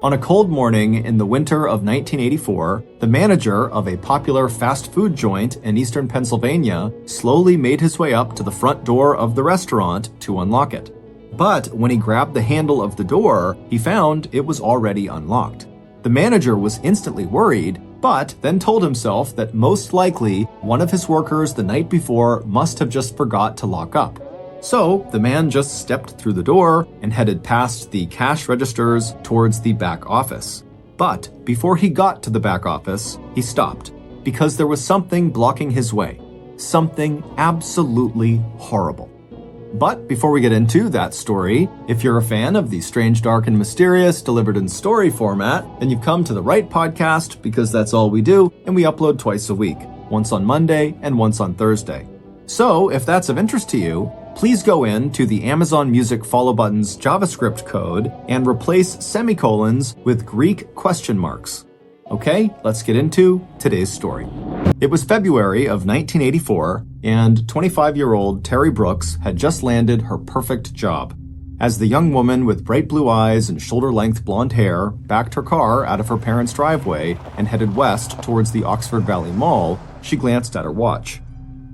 On a cold morning in the winter of 1984, the manager of a popular fast food joint in eastern Pennsylvania slowly made his way up to the front door of the restaurant to unlock it. But when he grabbed the handle of the door, he found it was already unlocked. The manager was instantly worried, but then told himself that most likely one of his workers the night before must have just forgot to lock up. So the man just stepped through the door and headed past the cash registers towards the back office. But before he got to the back office, he stopped because there was something blocking his way. Something absolutely horrible. But before we get into that story, if you're a fan of the strange, dark, and mysterious delivered in story format, then you've come to the right podcast because that's all we do, and we upload twice a week, once on Monday and once on Thursday. So if that's of interest to you, please go in to the Amazon Music follow button's JavaScript code and replace semicolons with Greek question marks. Okay, let's get into today's story. It was February of 1984, and 25-year-old Terry Brooks had just landed her perfect job. As the young woman with bright blue eyes and shoulder-length blonde hair backed her car out of her parents' driveway and headed west towards the Oxford Valley Mall, she glanced at her watch.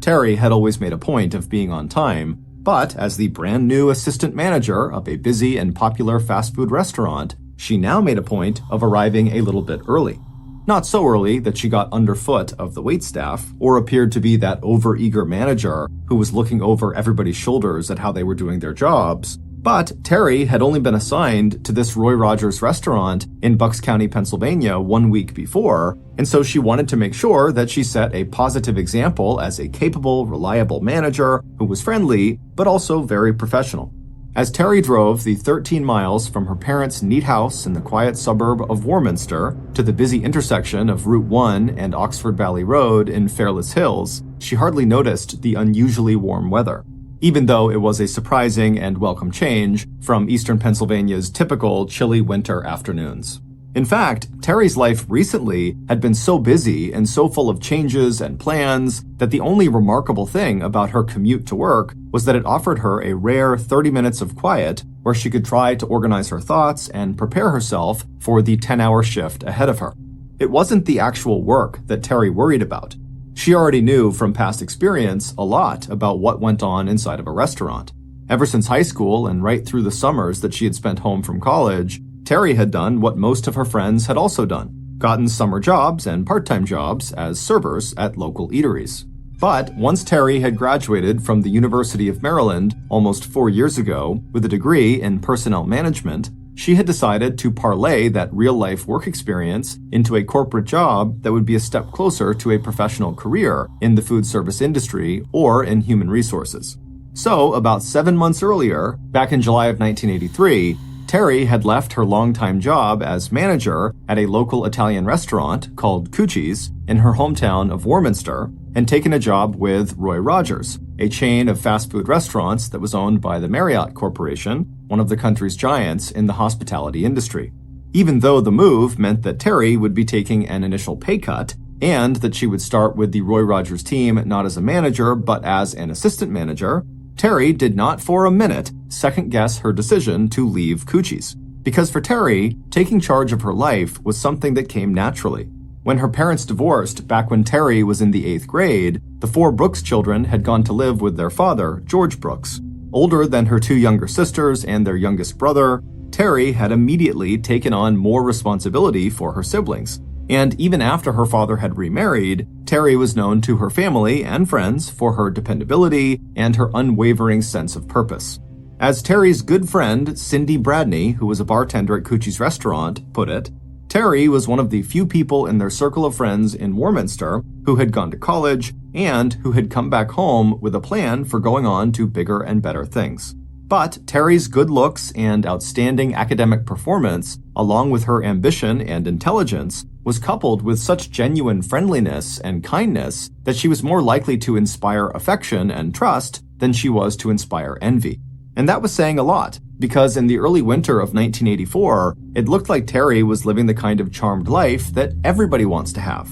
Terry had always made a point of being on time, but as the brand new assistant manager of a busy and popular fast food restaurant, she now made a point of arriving a little bit early. Not so early that she got underfoot of the waitstaff or appeared to be that overeager manager who was looking over everybody's shoulders at how they were doing their jobs. But Terry had only been assigned to this Roy Rogers restaurant in Bucks County, Pennsylvania 1 week before, and so she wanted to make sure that she set a positive example as a capable, reliable manager who was friendly, but also very professional. As Terry drove the 13 miles from her parents' neat house in the quiet suburb of Warminster to the busy intersection of Route 1 and Oxford Valley Road in Fairless Hills, she hardly noticed the unusually warm weather, even though it was a surprising and welcome change from eastern Pennsylvania's typical chilly winter afternoons. In fact, Terry's life recently had been so busy and so full of changes and plans that the only remarkable thing about her commute to work was that it offered her a rare 30 minutes of quiet where she could try to organize her thoughts and prepare herself for the 10-hour shift ahead of her. It wasn't the actual work that Terry worried about. She already knew from past experience a lot about what went on inside of a restaurant. Ever since high school and right through the summers that she had spent home from college, Terry had done what most of her friends had also done, gotten summer jobs and part-time jobs as servers at local eateries. But once Terry had graduated from the University of Maryland almost 4 years ago with a degree in personnel management, she had decided to parlay that real-life work experience into a corporate job that would be a step closer to a professional career in the food service industry or in human resources. So, about 7 months earlier, back in July of 1983, Terry had left her longtime job as manager at a local Italian restaurant called Cucci's in her hometown of Warminster and taken a job with Roy Rogers, a chain of fast food restaurants that was owned by the Marriott Corporation, one of the country's giants in the hospitality industry. Even though the move meant that Terry would be taking an initial pay cut and that she would start with the Roy Rogers team not as a manager but as an assistant manager, Terry did not for a minute second-guess her decision to leave Cucci's. Because for Terry, taking charge of her life was something that came naturally. When her parents divorced back when Terry was in the 8th grade, the 4 Brooks children had gone to live with their father, George Brooks. Older than her 2 younger sisters and their youngest brother, Terry had immediately taken on more responsibility for her siblings. And even after her father had remarried, Terry was known to her family and friends for her dependability and her unwavering sense of purpose. As Terry's good friend, Cindy Bradney, who was a bartender at Cucci's restaurant, put it, Terry was one of the few people in their circle of friends in Warminster who had gone to college and who had come back home with a plan for going on to bigger and better things. But Terry's good looks and outstanding academic performance, along with her ambition and intelligence, was coupled with such genuine friendliness and kindness that she was more likely to inspire affection and trust than she was to inspire envy. And that was saying a lot, because in the early winter of 1984, it looked like Terry was living the kind of charmed life that everybody wants to have.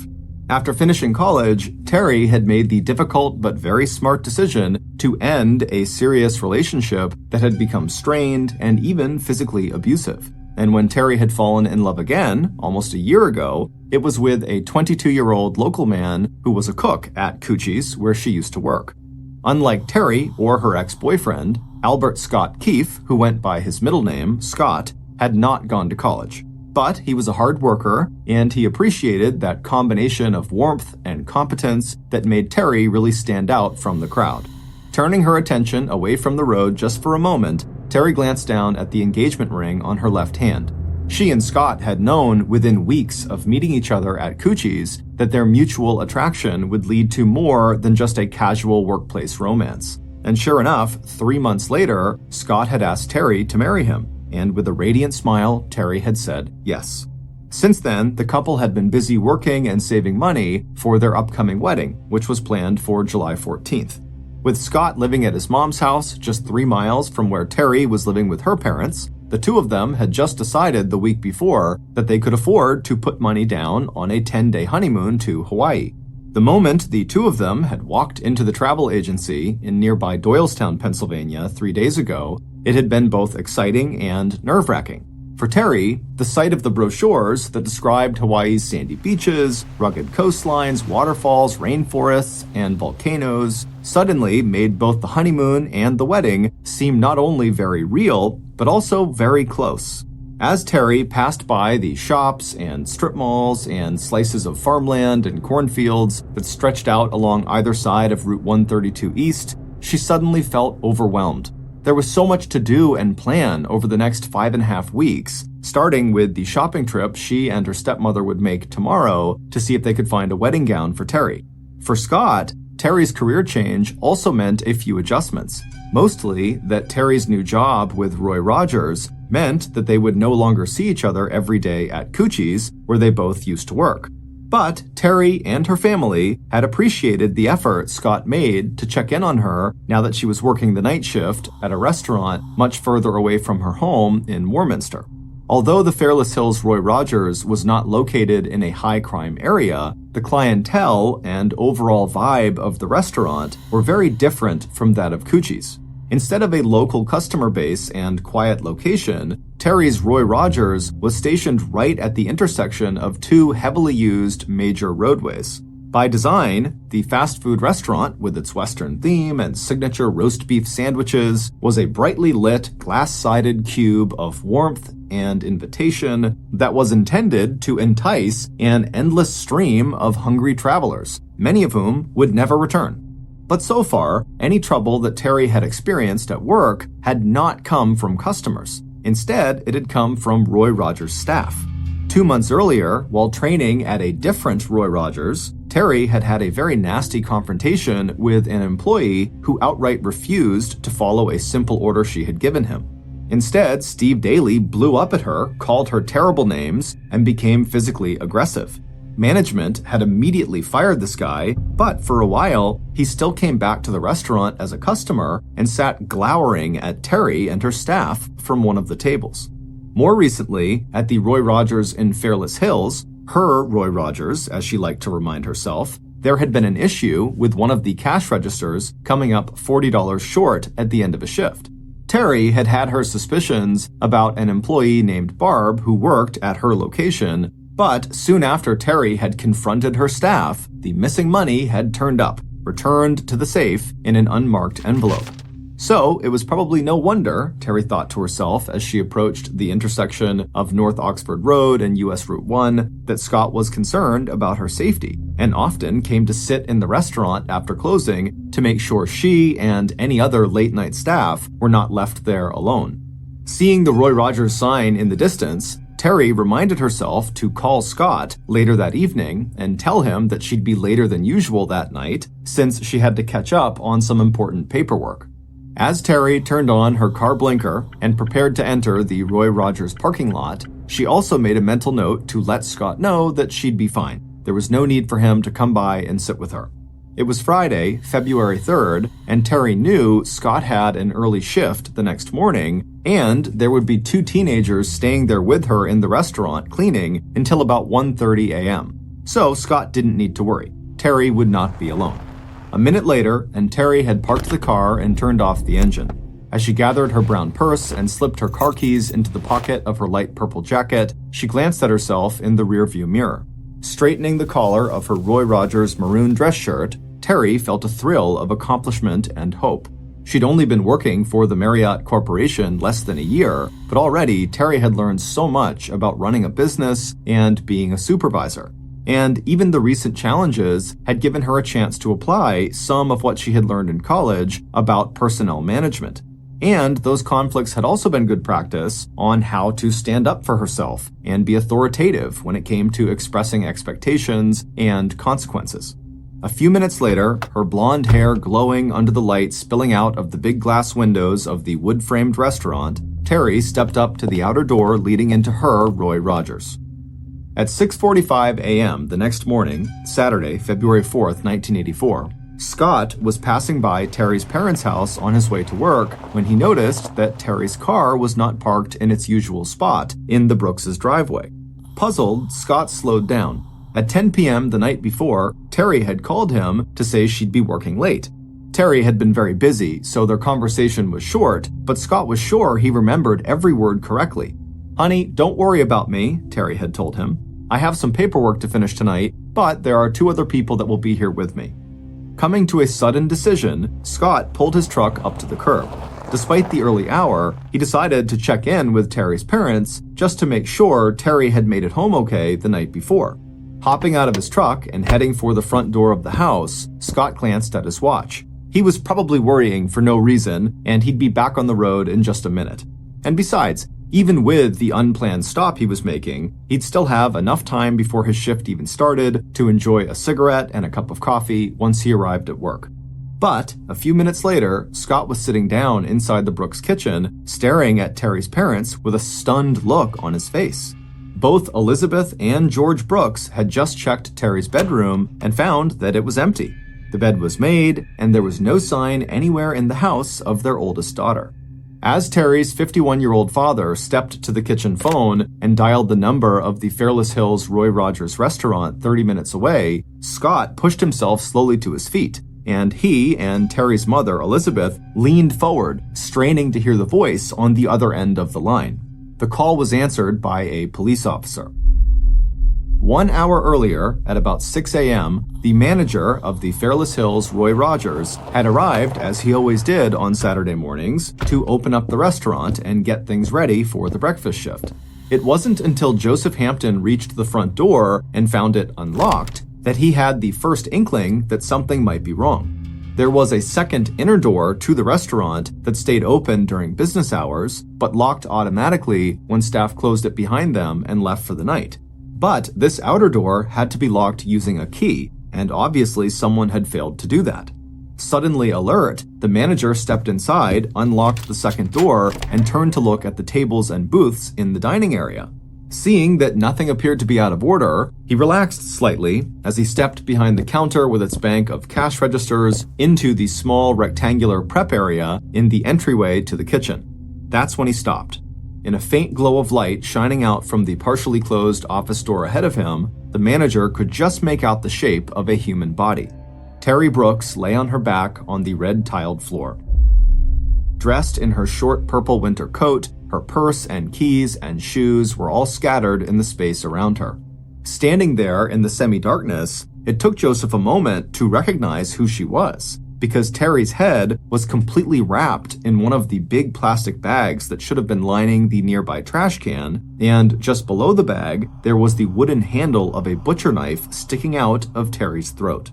After finishing college, Terry had made the difficult but very smart decision to end a serious relationship that had become strained and even physically abusive. and when Terry had fallen in love again, almost a year ago, it was with a 22-year-old local man who was a cook at Coochie's, where she used to work. Unlike Terry or her ex-boyfriend, Albert Scott Keefe, who went by his middle name, Scott, had not gone to college. But he was a hard worker, and he appreciated that combination of warmth and competence that made Terry really stand out from the crowd. Turning her attention away from the road just for a moment, Terry glanced down at the engagement ring on her left hand. She and Scott had known within weeks of meeting each other at Coochie's that their mutual attraction would lead to more than just a casual workplace romance. And sure enough, 3 months later, Scott had asked Terry to marry him, and with a radiant smile, Terry had said yes. Since then, the couple had been busy working and saving money for their upcoming wedding, which was planned for July 14th. With Scott living at his mom's house, just 3 miles from where Terry was living with her parents, the two of them had just decided the week before that they could afford to put money down on a 10-day honeymoon to Hawaii. The moment the two of them had walked into the travel agency in nearby Doylestown, Pennsylvania 3 days ago, it had been both exciting and nerve-wracking. For Terry, the sight of the brochures that described Hawaii's sandy beaches, rugged coastlines, waterfalls, rainforests, and volcanoes suddenly made both the honeymoon and the wedding seem not only very real, but also very close. As Terry passed by the shops and strip malls and slices of farmland and cornfields that stretched out along either side of Route 132 East, she suddenly felt overwhelmed. There was so much to do and plan over the next 5.5 weeks, starting with the shopping trip she and her stepmother would make tomorrow to see if they could find a wedding gown for Terry. For Scott, Terry's career change also meant a few adjustments. Mostly that Terry's new job with Roy Rogers meant that they would no longer see each other every day at Coochie's, where they both used to work. But Terry and her family had appreciated the effort Scott made to check in on her now that she was working the night shift at a restaurant much further away from her home in Warminster. Although the Fairless Hills Roy Rogers was not located in a high-crime area, the clientele and overall vibe of the restaurant were very different from that of Coochie's. Instead of a local customer base and quiet location, Terry's Roy Rogers was stationed right at the intersection of two heavily used major roadways. By design, the fast food restaurant, with its Western theme and signature roast beef sandwiches, was a brightly lit, glass-sided cube of warmth and invitation that was intended to entice an endless stream of hungry travelers, many of whom would never return. But so far, any trouble that Terry had experienced at work had not come from customers. Instead, it had come from Roy Rogers' staff. 2 months earlier, while training at a different Roy Rogers, Terry had had a very nasty confrontation with an employee who outright refused to follow a simple order she had given him. Instead, Steve Daly blew up at her, called her terrible names, and became physically aggressive. Management had immediately fired this guy, but for a while, he still came back to the restaurant as a customer and sat glowering at Terry and her staff from one of the tables. More recently, at the Roy Rogers in Fairless Hills, her Roy Rogers, as she liked to remind herself, there had been an issue with one of the cash registers coming up $40 short at the end of a shift. Terry had had her suspicions about an employee named Barb who worked at her location, but soon after Terry had confronted her staff, the missing money had turned up, returned to the safe in an unmarked envelope. So it was probably no wonder, Terry thought to herself as she approached the intersection of North Oxford Road and US Route 1, that Scott was concerned about her safety and often came to sit in the restaurant after closing to make sure she and any other late-night staff were not left there alone. Seeing the Roy Rogers sign in the distance, Terry reminded herself to call Scott later that evening and tell him that she'd be later than usual that night since she had to catch up on some important paperwork. As Terry turned on her car blinker and prepared to enter the Roy Rogers parking lot, she also made a mental note to let Scott know that she'd be fine. There was no need for him to come by and sit with her. It was Friday, February 3rd, and Terry knew Scott had an early shift the next morning, and there would be 2 teenagers staying there with her in the restaurant cleaning until about 1:30 a.m. So Scott didn't need to worry. Terry would not be alone. A minute later, and Terry had parked the car and turned off the engine. As she gathered her brown purse and slipped her car keys into the pocket of her light purple jacket, she glanced at herself in the rearview mirror. Straightening the collar of her Roy Rogers maroon dress shirt, Terry felt a thrill of accomplishment and hope. She'd only been working for the Marriott Corporation less than a year, but already Terry had learned so much about running a business and being a supervisor. And even the recent challenges had given her a chance to apply some of what she had learned in college about personnel management. And those conflicts had also been good practice on how to stand up for herself and be authoritative when it came to expressing expectations and consequences. A few minutes later, her blonde hair glowing under the light spilling out of the big glass windows of the wood-framed restaurant, Terry stepped up to the outer door leading into her Roy Rogers. At 6:45 a.m. the next morning, Saturday, February 4th, 1984, Scott was passing by Terry's parents' house on his way to work when he noticed that Terry's car was not parked in its usual spot in the Brooks' driveway. Puzzled, Scott slowed down. At 10 p.m. the night before, Terry had called him to say she'd be working late. Terry had been very busy, so their conversation was short, but Scott was sure he remembered every word correctly. "Honey, don't worry about me," Terry had told him. "I have some paperwork to finish tonight, but there are 2 other people that will be here with me." Coming to a sudden decision, Scott pulled his truck up to the curb. Despite the early hour, he decided to check in with Terry's parents just to make sure Terry had made it home okay the night before. Hopping out of his truck and heading for the front door of the house, Scott glanced at his watch. He was probably worrying for no reason, and he'd be back on the road in just a minute. And besides, even with the unplanned stop he was making, he'd still have enough time before his shift even started to enjoy a cigarette and a cup of coffee once he arrived at work. But a few minutes later, Scott was sitting down inside the Brooks kitchen, staring at Terry's parents with a stunned look on his face. Both Elizabeth and George Brooks had just checked Terry's bedroom and found that it was empty. The bed was made, and there was no sign anywhere in the house of their oldest daughter. As Terry's 51-year-old father stepped to the kitchen phone and dialed the number of the Fairless Hills Roy Rogers restaurant 30 minutes away, Scott pushed himself slowly to his feet, and he and Terry's mother, Elizabeth, leaned forward, straining to hear the voice on the other end of the line. The call was answered by a police officer. 1 hour earlier, at about 6 a.m., the manager of the Fairless Hills Roy Rogers had arrived, as he always did on Saturday mornings, to open up the restaurant and get things ready for the breakfast shift. It wasn't until Joseph Hampton reached the front door and found it unlocked that he had the first inkling that something might be wrong. There was a second inner door to the restaurant that stayed open during business hours, but locked automatically when staff closed it behind them and left for the night. But this outer door had to be locked using a key, and obviously someone had failed to do that. Suddenly alert, the manager stepped inside, unlocked the second door, and turned to look at the tables and booths in the dining area. Seeing that nothing appeared to be out of order, he relaxed slightly as he stepped behind the counter with its bank of cash registers into the small rectangular prep area in the entryway to the kitchen. That's when he stopped. In a faint glow of light shining out from the partially closed office door ahead of him, the manager could just make out the shape of a human body. Terry Brooks lay on her back on the red-tiled floor. Dressed in her short purple winter coat, her purse and keys and shoes were all scattered in the space around her. Standing there in the semi-darkness, it took Joseph a moment to recognize who she was, because Terry's head was completely wrapped in one of the big plastic bags that should have been lining the nearby trash can, and just below the bag, there was the wooden handle of a butcher knife sticking out of Terry's throat.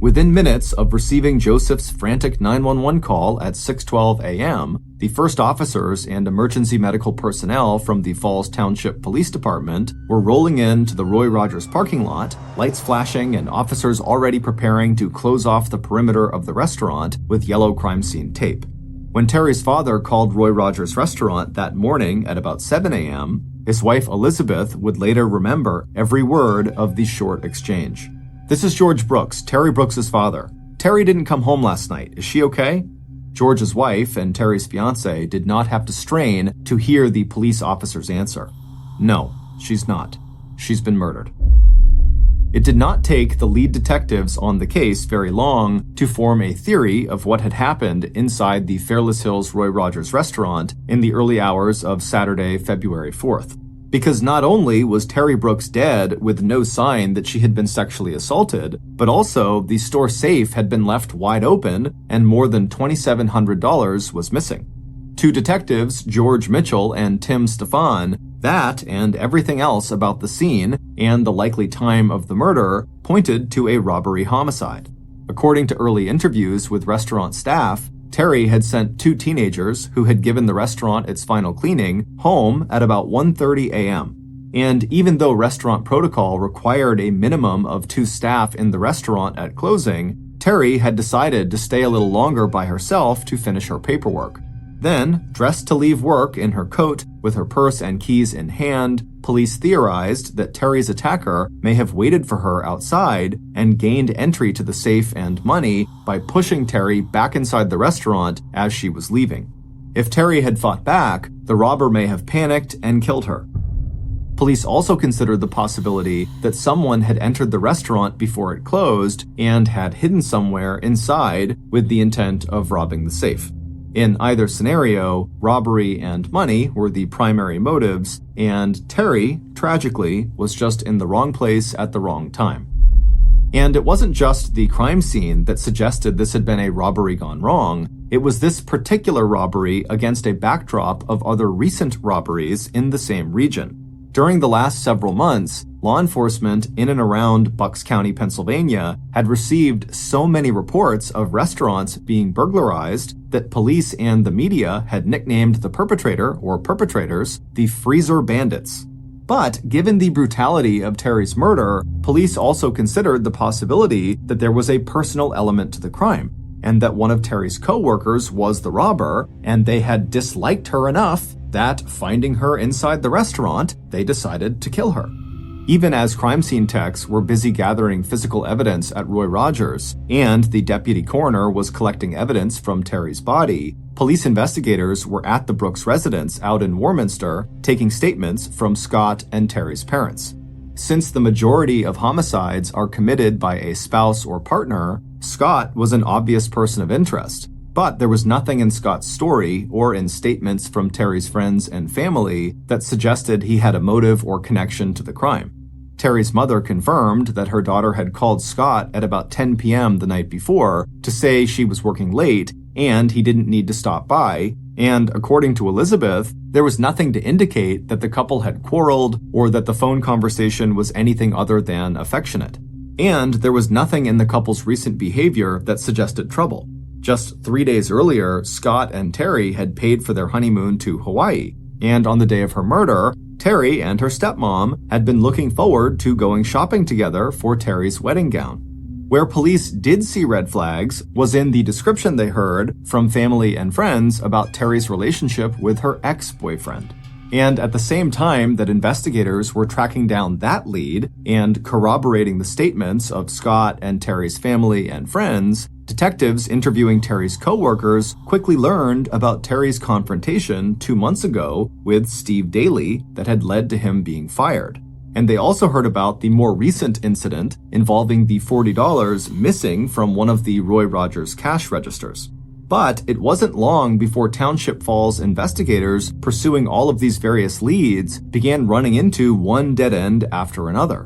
Within minutes of receiving Joseph's frantic 911 call at 6:12 a.m., the first officers and emergency medical personnel from the Falls Township Police Department were rolling into the Roy Rogers parking lot, lights flashing and officers already preparing to close off the perimeter of the restaurant with yellow crime scene tape. When Terry's father called Roy Rogers' restaurant that morning at about 7 a.m., his wife Elizabeth would later remember every word of the short exchange. "This is George Brooks, Terry Brooks' father. Terry didn't come home last night. Is she okay?" George's wife and Terry's fiancé did not have to strain to hear the police officer's answer. "No, she's not. She's been murdered." It did not take the lead detectives on the case very long to form a theory of what had happened inside the Fairless Hills Roy Rogers restaurant in the early hours of Saturday, February 4th. Because not only was Terry Brooks dead with no sign that she had been sexually assaulted, but also the store safe had been left wide open and more than $2,700 was missing. To detectives George Mitchell and Tim Stefan, that and everything else about the scene and the likely time of the murder pointed to a robbery homicide. According to early interviews with restaurant staff, Terry had sent 2 teenagers who had given the restaurant its final cleaning home at about 1:30 a.m. And even though restaurant protocol required a minimum of 2 staff in the restaurant at closing, Terry had decided to stay a little longer by herself to finish her paperwork. Then, dressed to leave work in her coat with her purse and keys in hand, police theorized that Terry's attacker may have waited for her outside and gained entry to the safe and money by pushing Terry back inside the restaurant as she was leaving. If Terry had fought back, the robber may have panicked and killed her. Police also considered the possibility that someone had entered the restaurant before it closed and had hidden somewhere inside with the intent of robbing the safe. In either scenario, robbery and money were the primary motives, and Terry, tragically, was just in the wrong place at the wrong time. And it wasn't just the crime scene that suggested this had been a robbery gone wrong, it was this particular robbery against a backdrop of other recent robberies in the same region. During the last several months, law enforcement in and around Bucks County, Pennsylvania, had received so many reports of restaurants being burglarized that police and the media had nicknamed the perpetrator or perpetrators the Freezer Bandits. But given the brutality of Terry's murder, police also considered the possibility that there was a personal element to the crime, and that one of Terry's co-workers was the robber, and they had disliked her enough that, finding her inside the restaurant, they decided to kill her. Even as crime scene techs were busy gathering physical evidence at Roy Rogers, and the deputy coroner was collecting evidence from Terry's body, police investigators were at the Brooks residence out in Warminster taking statements from Scott and Terry's parents. Since the majority of homicides are committed by a spouse or partner, Scott was an obvious person of interest. But there was nothing in Scott's story or in statements from Terry's friends and family that suggested he had a motive or connection to the crime. Terry's mother confirmed that her daughter had called Scott at about 10 p.m. the night before to say she was working late and he didn't need to stop by, and according to Elizabeth, there was nothing to indicate that the couple had quarreled or that the phone conversation was anything other than affectionate. And there was nothing in the couple's recent behavior that suggested trouble. Just 3 days earlier, Scott and Terry had paid for their honeymoon to Hawaii, and on the day of her murder, Terry and her stepmom had been looking forward to going shopping together for Terry's wedding gown. Where police did see red flags was in the description they heard from family and friends about Terry's relationship with her ex-boyfriend. And at the same time that investigators were tracking down that lead and corroborating the statements of Scott and Terry's family and friends, detectives interviewing Terry's co-workers quickly learned about Terry's confrontation 2 months ago with Steve Daly that had led to him being fired. And they also heard about the more recent incident involving the $40 missing from one of the Roy Rogers cash registers. But it wasn't long before Township Falls investigators pursuing all of these various leads began running into one dead end after another.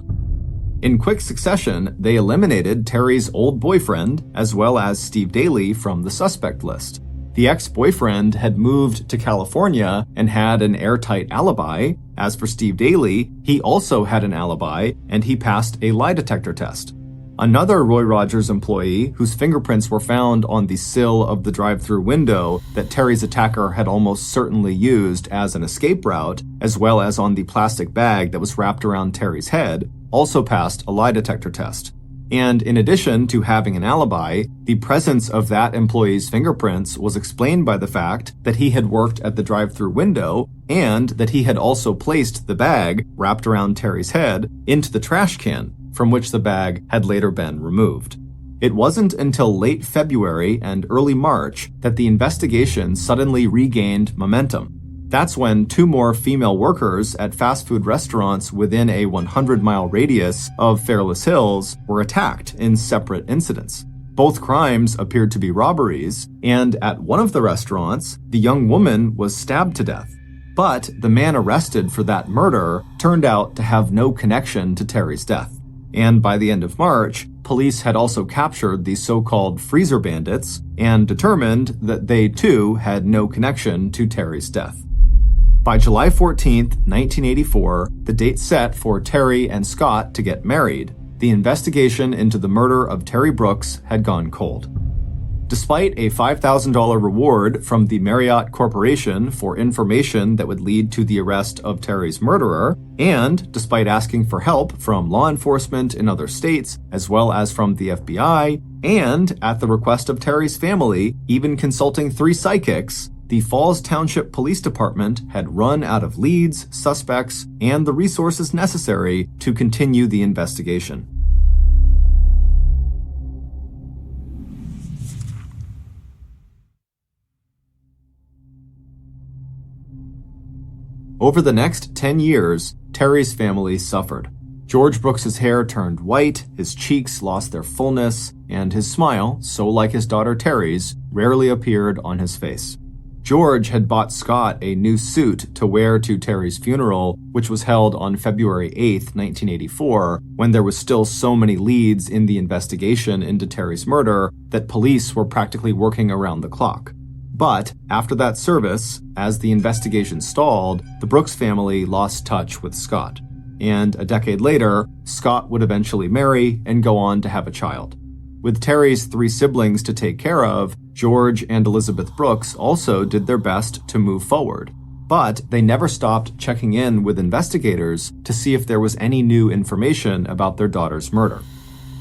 In quick succession, they eliminated Terry's old boyfriend as well as Steve Daly from the suspect list. The ex-boyfriend had moved to California and had an airtight alibi. As for Steve Daly, he also had an alibi and he passed a lie detector test. Another Roy Rogers employee, whose fingerprints were found on the sill of the drive-through window that Terry's attacker had almost certainly used as an escape route, as well as on the plastic bag that was wrapped around Terry's head, also passed a lie detector test. And in addition to having an alibi, the presence of that employee's fingerprints was explained by the fact that he had worked at the drive-through window and that he had also placed the bag wrapped around Terry's head into the trash can, from which the bag had later been removed. It wasn't until late February and early March that the investigation suddenly regained momentum. That's when 2 more female workers at fast food restaurants within a 100-mile radius of Fairless Hills were attacked in separate incidents. Both crimes appeared to be robberies, and at one of the restaurants, the young woman was stabbed to death. But the man arrested for that murder turned out to have no connection to Terry's death. And by the end of March, police had also captured the so-called freezer bandits and determined that they too had no connection to Terry's death. By July 14, 1984, the date set for Terry and Scott to get married, the investigation into the murder of Terry Brooks had gone cold. Despite a $5,000 reward from the Marriott Corporation for information that would lead to the arrest of Terry's murderer, and despite asking for help from law enforcement in other states, as well as from the FBI, and at the request of Terry's family, even consulting 3 psychics, the Falls Township Police Department had run out of leads, suspects, and the resources necessary to continue the investigation. Over the next 10 years, Terry's family suffered. George Brooks's hair turned white, his cheeks lost their fullness, and his smile, so like his daughter Terry's, rarely appeared on his face. George had bought Scott a new suit to wear to Terry's funeral, which was held on February 8, 1984, when there was still so many leads in the investigation into Terry's murder that police were practically working around the clock. But after that service, as the investigation stalled, the Brooks family lost touch with Scott. And a decade later, Scott would eventually marry and go on to have a child. With Terry's 3 siblings to take care of, George and Elizabeth Brooks also did their best to move forward. But they never stopped checking in with investigators to see if there was any new information about their daughter's murder.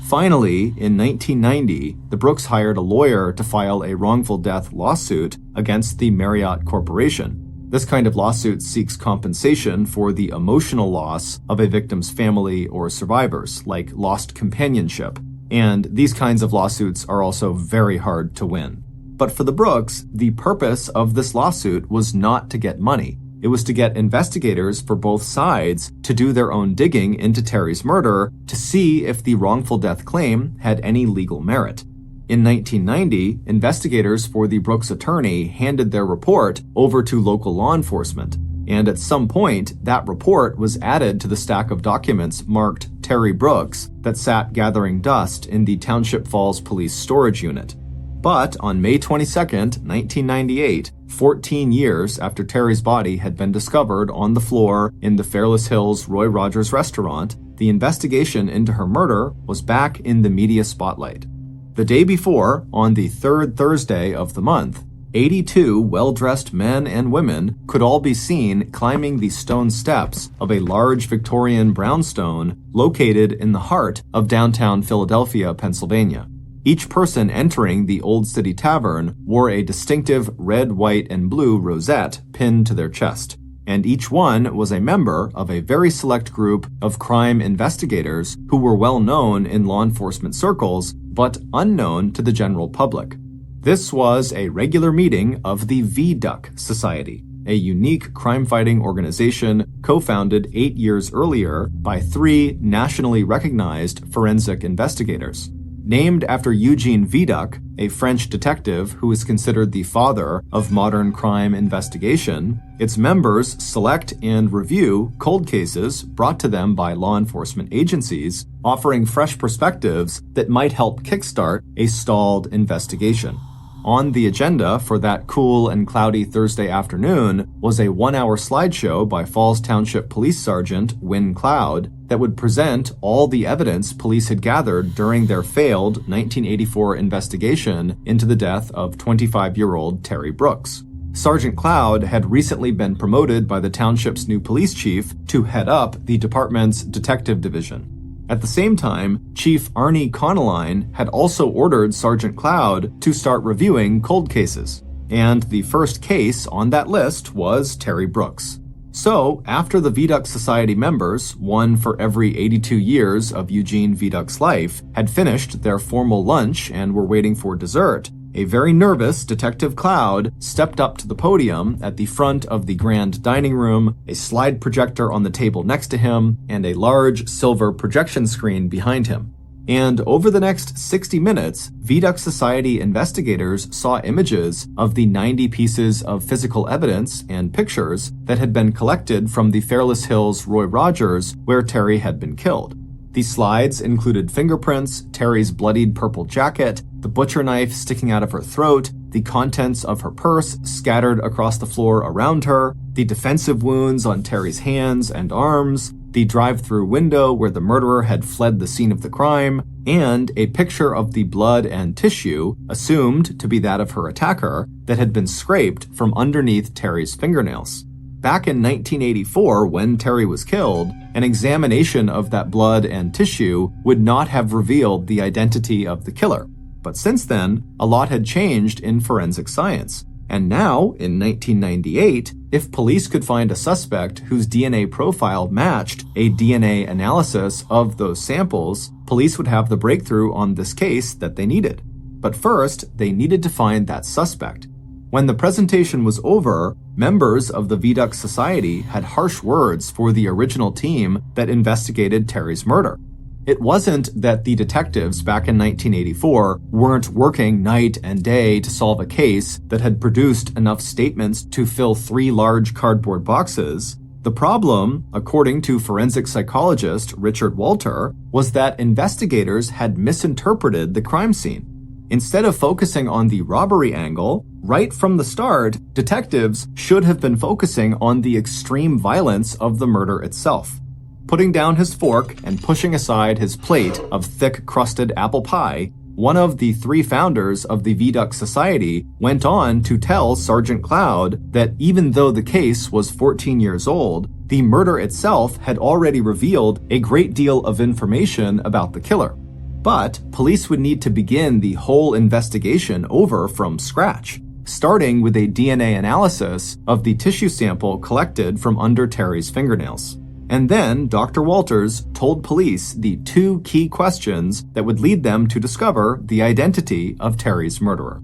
Finally, in 1990, the Brooks hired a lawyer to file a wrongful death lawsuit against the Marriott Corporation. This kind of lawsuit seeks compensation for the emotional loss of a victim's family or survivors, like lost companionship. And these kinds of lawsuits are also very hard to win. But for the Brooks, the purpose of this lawsuit was not to get money. It was to get investigators for both sides to do their own digging into Terry's murder to see if the wrongful death claim had any legal merit. In 1990, investigators for the Brooks attorney handed their report over to local law enforcement, and at some point, that report was added to the stack of documents marked Terry Brooks that sat gathering dust in the Township Falls Police Storage Unit. But on May 22, 1998, 14 years after Terry's body had been discovered on the floor in the Fairless Hills Roy Rogers restaurant, the investigation into her murder was back in the media spotlight. The day before, on the 3rd Thursday of the month, 82 well-dressed men and women could all be seen climbing the stone steps of a large Victorian brownstone located in the heart of downtown Philadelphia, Pennsylvania. Each person entering the Old City Tavern wore a distinctive red, white, and blue rosette pinned to their chest, and each one was a member of a very select group of crime investigators who were well known in law enforcement circles, but unknown to the general public. This was a regular meeting of the V-Duck Society, a unique crime-fighting organization co-founded 8 years earlier by 3 nationally recognized forensic investigators. Named after Eugene Vidocq, a French detective who is considered the father of modern crime investigation, its members select and review cold cases brought to them by law enforcement agencies, offering fresh perspectives that might help kickstart a stalled investigation. On the agenda for that cool and cloudy Thursday afternoon was a 1-hour slideshow by Falls Township Police Sergeant Wynn Cloud that would present all the evidence police had gathered during their failed 1984 investigation into the death of 25-year-old Terry Brooks. Sergeant Cloud had recently been promoted by the township's new police chief to head up the department's detective division. At the same time, Chief Arnie Connelline had also ordered Sergeant Cloud to start reviewing cold cases, and the first case on that list was Terry Brooks. So, after the Vidocq Society members, one for every 82 years of Eugene Vidocq's life, had finished their formal lunch and were waiting for dessert, A very nervous Detective Cloud stepped up to the podium at the front of the grand dining room, a slide projector on the table next to him, and a large silver projection screen behind him. And over the next 60 minutes, Viaduct Society investigators saw images of the 90 pieces of physical evidence and pictures that had been collected from the Fairless Hills Roy Rogers where Terry had been killed. The slides included fingerprints, Terry's bloodied purple jacket, the butcher knife sticking out of her throat, the contents of her purse scattered across the floor around her, the defensive wounds on Terry's hands and arms, the drive-through window where the murderer had fled the scene of the crime, and a picture of the blood and tissue, assumed to be that of her attacker, that had been scraped from underneath Terry's fingernails. Back in 1984, when Terry was killed, an examination of that blood and tissue would not have revealed the identity of the killer. But since then, a lot had changed in forensic science. And now, in 1998, if police could find a suspect whose DNA profile matched a DNA analysis of those samples, police would have the breakthrough on this case that they needed. But first, they needed to find that suspect. When the presentation was over, members of the Viaduct Society had harsh words for the original team that investigated Terry's murder. It wasn't that the detectives back in 1984 weren't working night and day to solve a case that had produced enough statements to fill 3 large cardboard boxes. The problem, according to forensic psychologist Richard Walter, was that investigators had misinterpreted the crime scene. Instead of focusing on the robbery angle, right from the start, detectives should have been focusing on the extreme violence of the murder itself. Putting down his fork and pushing aside his plate of thick-crusted apple pie, one of the 3 founders of the Viaduct Society went on to tell Sergeant Cloud that even though the case was 14 years old, the murder itself had already revealed a great deal of information about the killer. But police would need to begin the whole investigation over from scratch, starting with a DNA analysis of the tissue sample collected from under Terry's fingernails. And then Dr. Walters told police the 2 key questions that would lead them to discover the identity of Terry's murderer.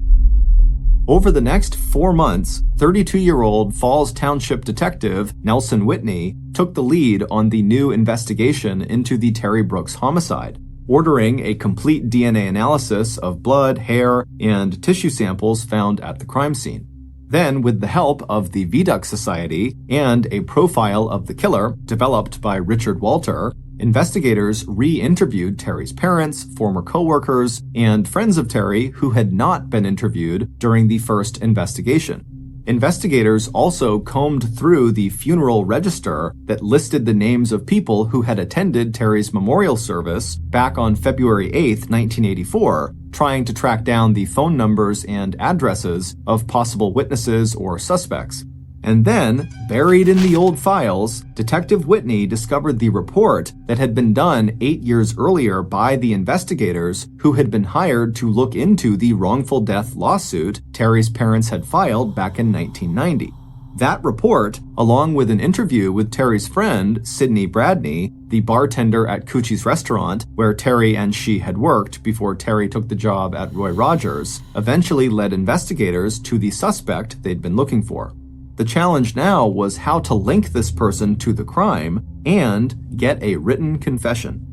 Over the next 4 months, 32-year-old Falls Township detective Nelson Whitney took the lead on the new investigation into the Terry Brooks homicide, ordering a complete DNA analysis of blood, hair, and tissue samples found at the crime scene. Then, with the help of the Viaduct Society and a profile of the killer developed by Richard Walter, investigators re-interviewed Terry's parents, former co-workers, and friends of Terry who had not been interviewed during the first investigation. Investigators also combed through the funeral register that listed the names of people who had attended Terry's memorial service back on February 8, 1984, trying to track down the phone numbers and addresses of possible witnesses or suspects. And then, buried in the old files, Detective Whitney discovered the report that had been done 8 years earlier by the investigators who had been hired to look into the wrongful death lawsuit Terry's parents had filed back in 1990. That report, along with an interview with Terry's friend, Sidney Bradney, the bartender at Coochie's restaurant where Terry and she had worked before Terry took the job at Roy Rogers, eventually led investigators to the suspect they'd been looking for. The challenge now was how to link this person to the crime and get a written confession.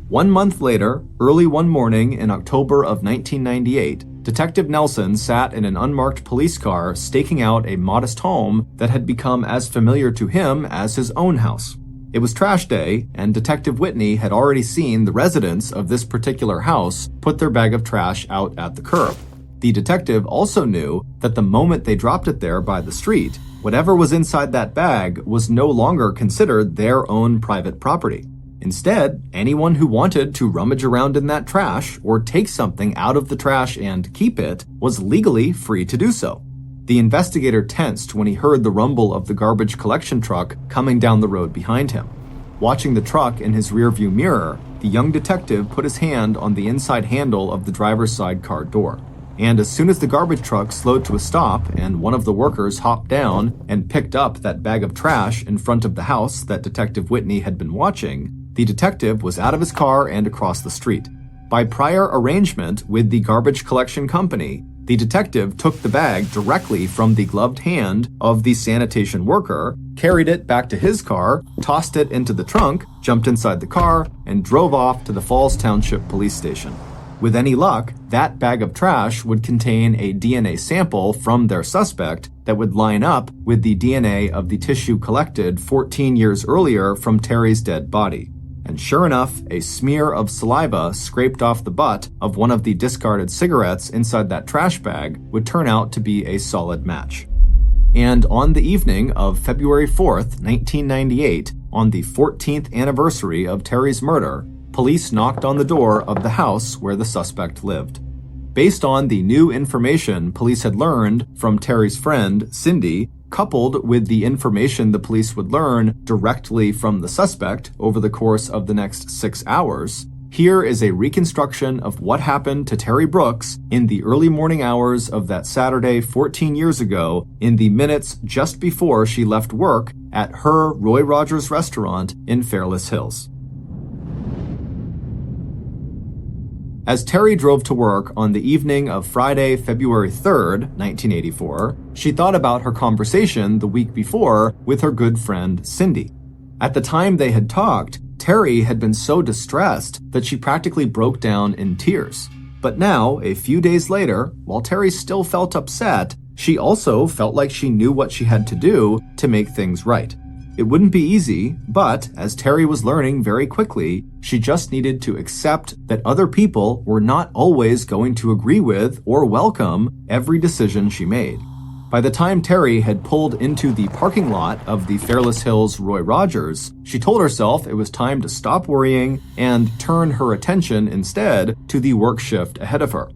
1 month later, early one morning in October of 1998, Detective Nelson sat in an unmarked police car staking out a modest home that had become as familiar to him as his own house. It was trash day, and Detective Whitney had already seen the residents of this particular house put their bag of trash out at the curb. The detective also knew that the moment they dropped it there by the street, whatever was inside that bag was no longer considered their own private property. Instead, anyone who wanted to rummage around in that trash or take something out of the trash and keep it was legally free to do so. The investigator tensed when he heard the rumble of the garbage collection truck coming down the road behind him. Watching the truck in his rearview mirror, the young detective put his hand on the inside handle of the driver's side car door. And as soon as the garbage truck slowed to a stop and one of the workers hopped down and picked up that bag of trash in front of the house that Detective Whitney had been watching, the detective was out of his car and across the street. By prior arrangement with the garbage collection company, the detective took the bag directly from the gloved hand of the sanitation worker, carried it back to his car, tossed it into the trunk, jumped inside the car, and drove off to the Falls Township Police Station. With any luck, that bag of trash would contain a DNA sample from their suspect that would line up with the DNA of the tissue collected 14 years earlier from Terry's dead body. And sure enough, a smear of saliva scraped off the butt of one of the discarded cigarettes inside that trash bag would turn out to be a solid match. And on the evening of February 4th, 1998, on the 14th anniversary of Terry's murder, police knocked on the door of the house where the suspect lived. Based on the new information police had learned from Terry's friend, Cindy, coupled with the information the police would learn directly from the suspect over the course of the next 6 hours, here is a reconstruction of what happened to Terry Brooks in the early morning hours of that Saturday 14 years ago, in the minutes just before she left work at her Roy Rogers restaurant in Fairless Hills. As Terry drove to work on the evening of Friday, February 3rd, 1984, she thought about her conversation the week before with her good friend Cindy. At the time they had talked, Terry had been so distressed that she practically broke down in tears. But now, a few days later, while Terry still felt upset, she also felt like she knew what she had to do to make things right. It wouldn't be easy, but as Terry was learning very quickly, she just needed to accept that other people were not always going to agree with or welcome every decision she made. By the time Terry had pulled into the parking lot of the Fairless Hills Roy Rogers, she told herself it was time to stop worrying and turn her attention instead to the work shift ahead of her.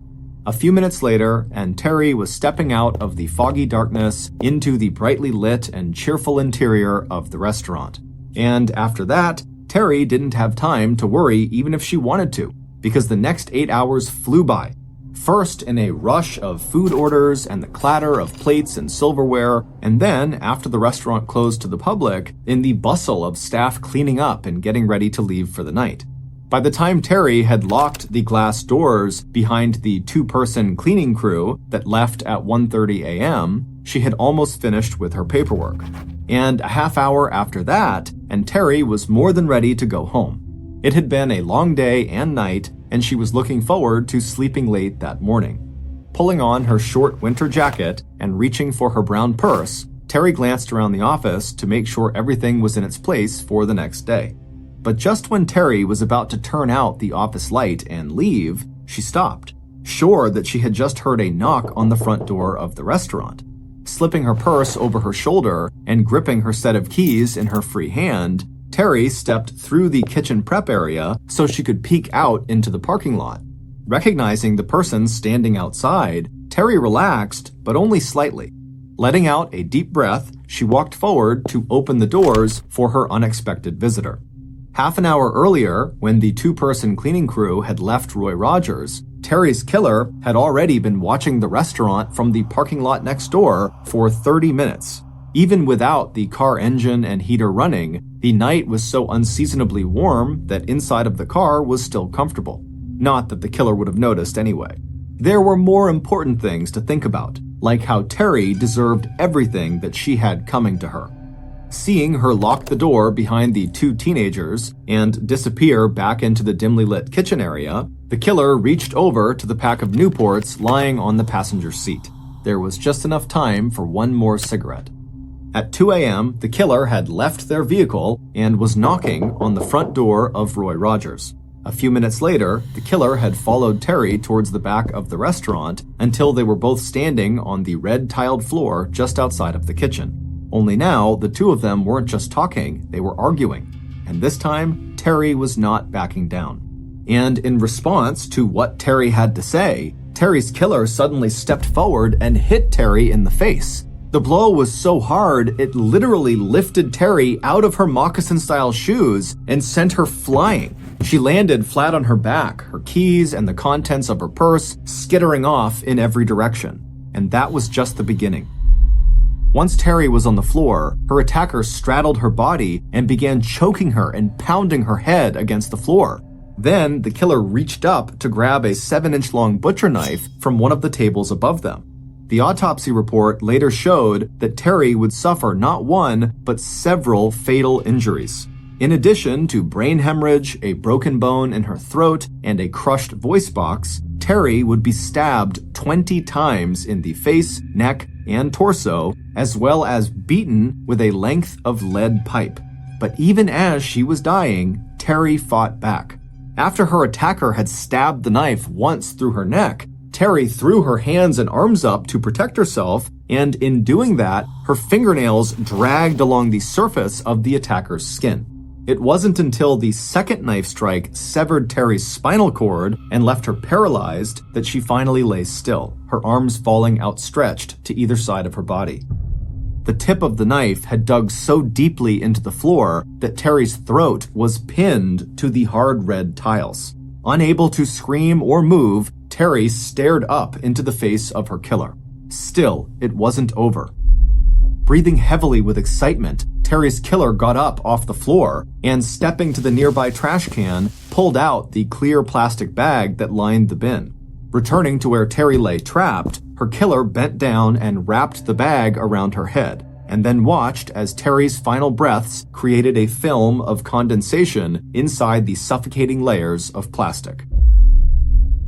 A few minutes later, and Terry was stepping out of the foggy darkness into the brightly lit and cheerful interior of the restaurant. And after that, Terry didn't have time to worry even if she wanted to, because the next 8 hours flew by. First in a rush of food orders and the clatter of plates and silverware, and then, after the restaurant closed to the public, in the bustle of staff cleaning up and getting ready to leave for the night. By the time Terry had locked the glass doors behind the two-person cleaning crew that left at 1:30 a.m., she had almost finished with her paperwork. And a half hour after that, and Terry was more than ready to go home. It had been a long day and night, and she was looking forward to sleeping late that morning. Pulling on her short winter jacket and reaching for her brown purse, Terry glanced around the office to make sure everything was in its place for the next day. But just when Terry was about to turn out the office light and leave, she stopped, sure that she had just heard a knock on the front door of the restaurant. Slipping her purse over her shoulder and gripping her set of keys in her free hand, Terry stepped through the kitchen prep area so she could peek out into the parking lot. Recognizing the person standing outside, Terry relaxed, but only slightly. Letting out a deep breath, she walked forward to open the doors for her unexpected visitor. Half an hour earlier, when the two-person cleaning crew had left Roy Rogers, Terry's killer had already been watching the restaurant from the parking lot next door for 30 minutes. Even without the car engine and heater running, the night was so unseasonably warm that inside of the car was still comfortable. Not that the killer would have noticed anyway. There were more important things to think about, like how Terry deserved everything that she had coming to her. Seeing her lock the door behind the two teenagers and disappear back into the dimly lit kitchen area, the killer reached over to the pack of Newports lying on the passenger seat. There was just enough time for one more cigarette. At 2 a.m., the killer had left their vehicle and was knocking on the front door of Roy Rogers. A few minutes later, the killer had followed Terry towards the back of the restaurant until they were both standing on the red-tiled floor just outside of the kitchen. Only now, the two of them weren't just talking, they were arguing. And this time, Terry was not backing down. And in response to what Terry had to say, Terry's killer suddenly stepped forward and hit Terry in the face. The blow was so hard, it literally lifted Terry out of her moccasin-style shoes and sent her flying. She landed flat on her back, her keys and the contents of her purse skittering off in every direction. And that was just the beginning. Once Terry was on the floor, her attacker straddled her body and began choking her and pounding her head against the floor. Then the killer reached up to grab a 7-inch long butcher knife from one of the tables above them. The autopsy report later showed that Terry would suffer not one, but several fatal injuries. In addition to brain hemorrhage, a broken bone in her throat, and a crushed voice box, Terry would be stabbed 20 times in the face, neck, and torso, as well as beaten with a length of lead pipe. But even as she was dying, Terry fought back. After her attacker had stabbed the knife once through her neck, Terry threw her hands and arms up to protect herself, and in doing that, her fingernails dragged along the surface of the attacker's skin. It wasn't until the second knife strike severed Terry's spinal cord and left her paralyzed that she finally lay still, her arms falling outstretched to either side of her body. The tip of the knife had dug so deeply into the floor that Terry's throat was pinned to the hard red tiles. Unable to scream or move, Terry stared up into the face of her killer. Still, it wasn't over. Breathing heavily with excitement, Terry's killer got up off the floor and, stepping to the nearby trash can, pulled out the clear plastic bag that lined the bin. Returning to where Terry lay trapped, her killer bent down and wrapped the bag around her head, and then watched as Terry's final breaths created a film of condensation inside the suffocating layers of plastic.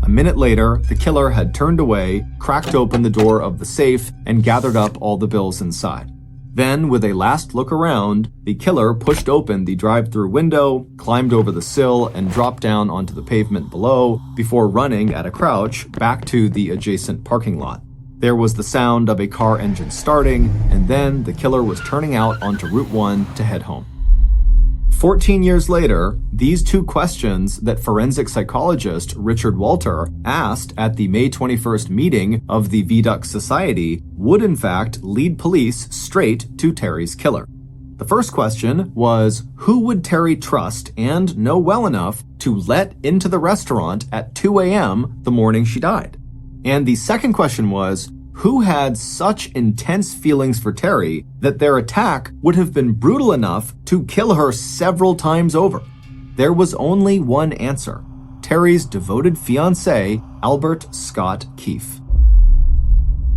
A minute later, the killer had turned away, cracked open the door of the safe, and gathered up all the bills inside. Then, with a last look around, the killer pushed open the drive-through window, climbed over the sill, and dropped down onto the pavement below before running at a crouch back to the adjacent parking lot. There was the sound of a car engine starting, and then the killer was turning out onto Route 1 to head home. 14 years later, these two questions that forensic psychologist Richard Walter asked at the May 21st meeting of the VDUC Society would in fact lead police straight to Terry's killer. The first question was, who would Terry trust and know well enough to let into the restaurant at 2 a.m. the morning she died? And the second question was, who had such intense feelings for Terry that their attack would have been brutal enough to kill her several times over? There was only one answer: Terry's devoted fiancé, Albert Scott Keefe.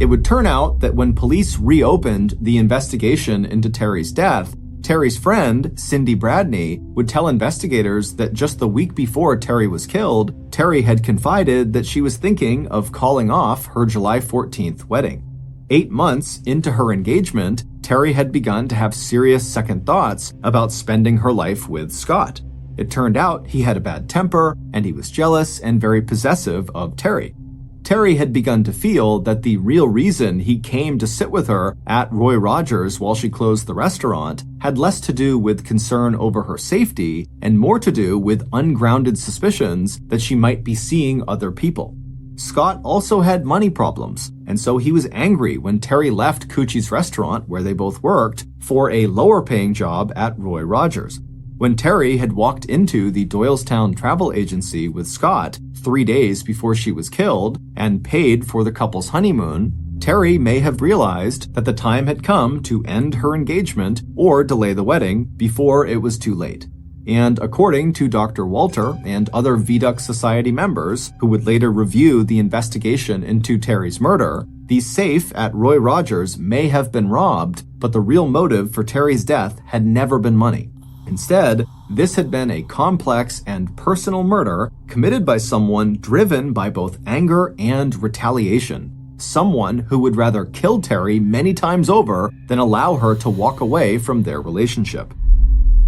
It would turn out that when police reopened the investigation into Terry's death, Terry's friend, Cindy Bradney, would tell investigators that just the week before Terry was killed, Terry had confided that she was thinking of calling off her July 14th wedding. 8 months into her engagement, Terry had begun to have serious second thoughts about spending her life with Scott. It turned out he had a bad temper, and he was jealous and very possessive of Terry. Terry had begun to feel that the real reason he came to sit with her at Roy Rogers while she closed the restaurant had less to do with concern over her safety and more to do with ungrounded suspicions that she might be seeing other people. Scott also had money problems, and so he was angry when Terry left Coochie's restaurant, where they both worked, for a lower-paying job at Roy Rogers. When Terry had walked into the Doylestown travel agency with Scott 3 days before she was killed and paid for the couple's honeymoon, Terry may have realized that the time had come to end her engagement or delay the wedding before it was too late. And according to Dr. Walter and other VDUC Society members who would later review the investigation into Terry's murder, the safe at Roy Rogers may have been robbed, but the real motive for Terry's death had never been money. Instead, this had been a complex and personal murder committed by someone driven by both anger and retaliation. Someone who would rather kill Terry many times over than allow her to walk away from their relationship.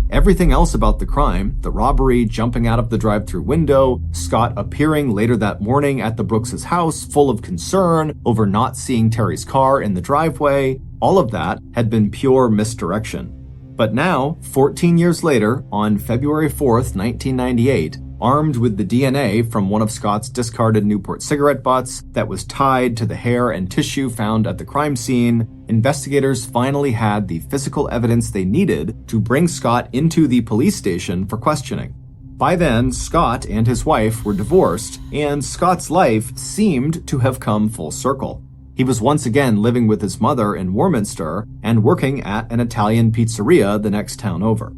Everything else about the crime, the robbery, jumping out of the drive-through window, Scott appearing later that morning at the Brooks' house full of concern over not seeing Terry's car in the driveway, all of that had been pure misdirection. But now, 14 years later, on February 4th, 1998, armed with the DNA from one of Scott's discarded Newport cigarette butts that was tied to the hair and tissue found at the crime scene, investigators finally had the physical evidence they needed to bring Scott into the police station for questioning. By then, Scott and his wife were divorced, and Scott's life seemed to have come full circle. He was once again living with his mother in Warminster and working at an Italian pizzeria the next town over.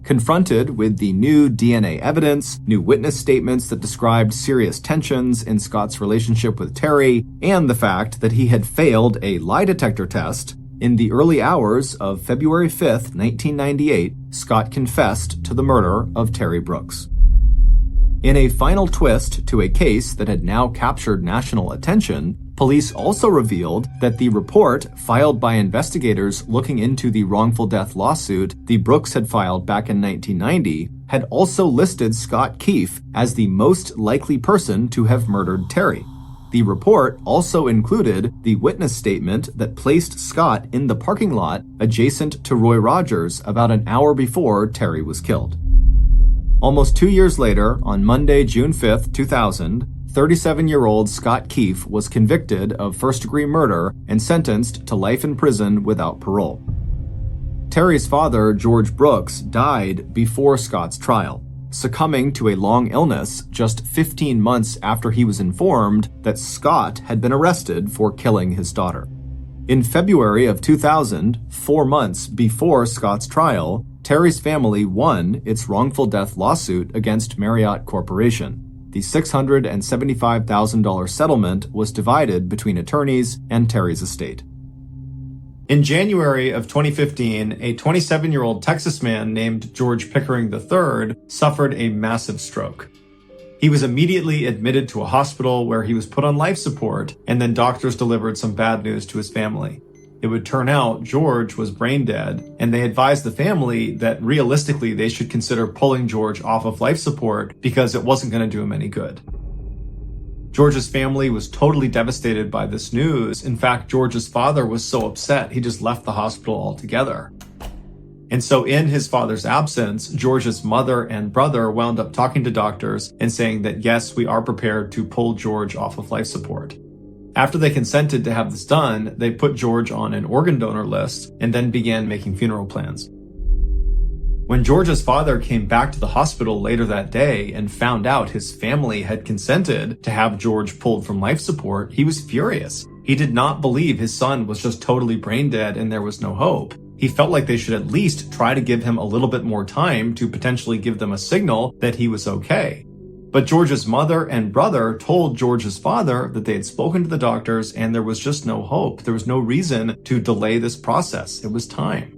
Confronted with the new DNA evidence, new witness statements that described serious tensions in Scott's relationship with Terry, and the fact that he had failed a lie detector test, in the early hours of February 5th, 1998, Scott confessed to the murder of Terry Brooks. In a final twist to a case that had now captured national attention, police also revealed that the report filed by investigators looking into the wrongful death lawsuit the Brooks had filed back in 1990 had also listed Scott Keefe as the most likely person to have murdered Terry. The report also included the witness statement that placed Scott in the parking lot adjacent to Roy Rogers about an hour before Terry was killed. Almost 2 years later, on Monday, June 5, 2000, 37-year-old Scott Keefe was convicted of first-degree murder and sentenced to life in prison without parole. Terry's father, George Brooks, died before Scott's trial, succumbing to a long illness just 15 months after he was informed that Scott had been arrested for killing his daughter. In February of 2000, 4 months before Scott's trial, Terry's family won its wrongful death lawsuit against Marriott Corporation. The $675,000 settlement was divided between attorneys and Terry's estate. In January of 2015, a 27-year-old Texas man named George Pickering III suffered a massive stroke. He was immediately admitted to a hospital where he was put on life support, and then doctors delivered some bad news to his family. It would turn out George was brain dead, and they advised the family that realistically they should consider pulling George off of life support because it wasn't going to do him any good. George's family was totally devastated by this news. In fact, George's father was so upset he just left the hospital altogether. And so in his father's absence, George's mother and brother wound up talking to doctors and saying that yes, we are prepared to pull George off of life support. After they consented to have this done, they put George on an organ donor list and then began making funeral plans. When George's father came back to the hospital later that day and found out his family had consented to have George pulled from life support, he was furious. He did not believe his son was just totally brain dead and there was no hope. He felt like they should at least try to give him a little bit more time to potentially give them a signal that he was okay. But George's mother and brother told George's father that they had spoken to the doctors and there was just no hope. There was no reason to delay this process. It was time.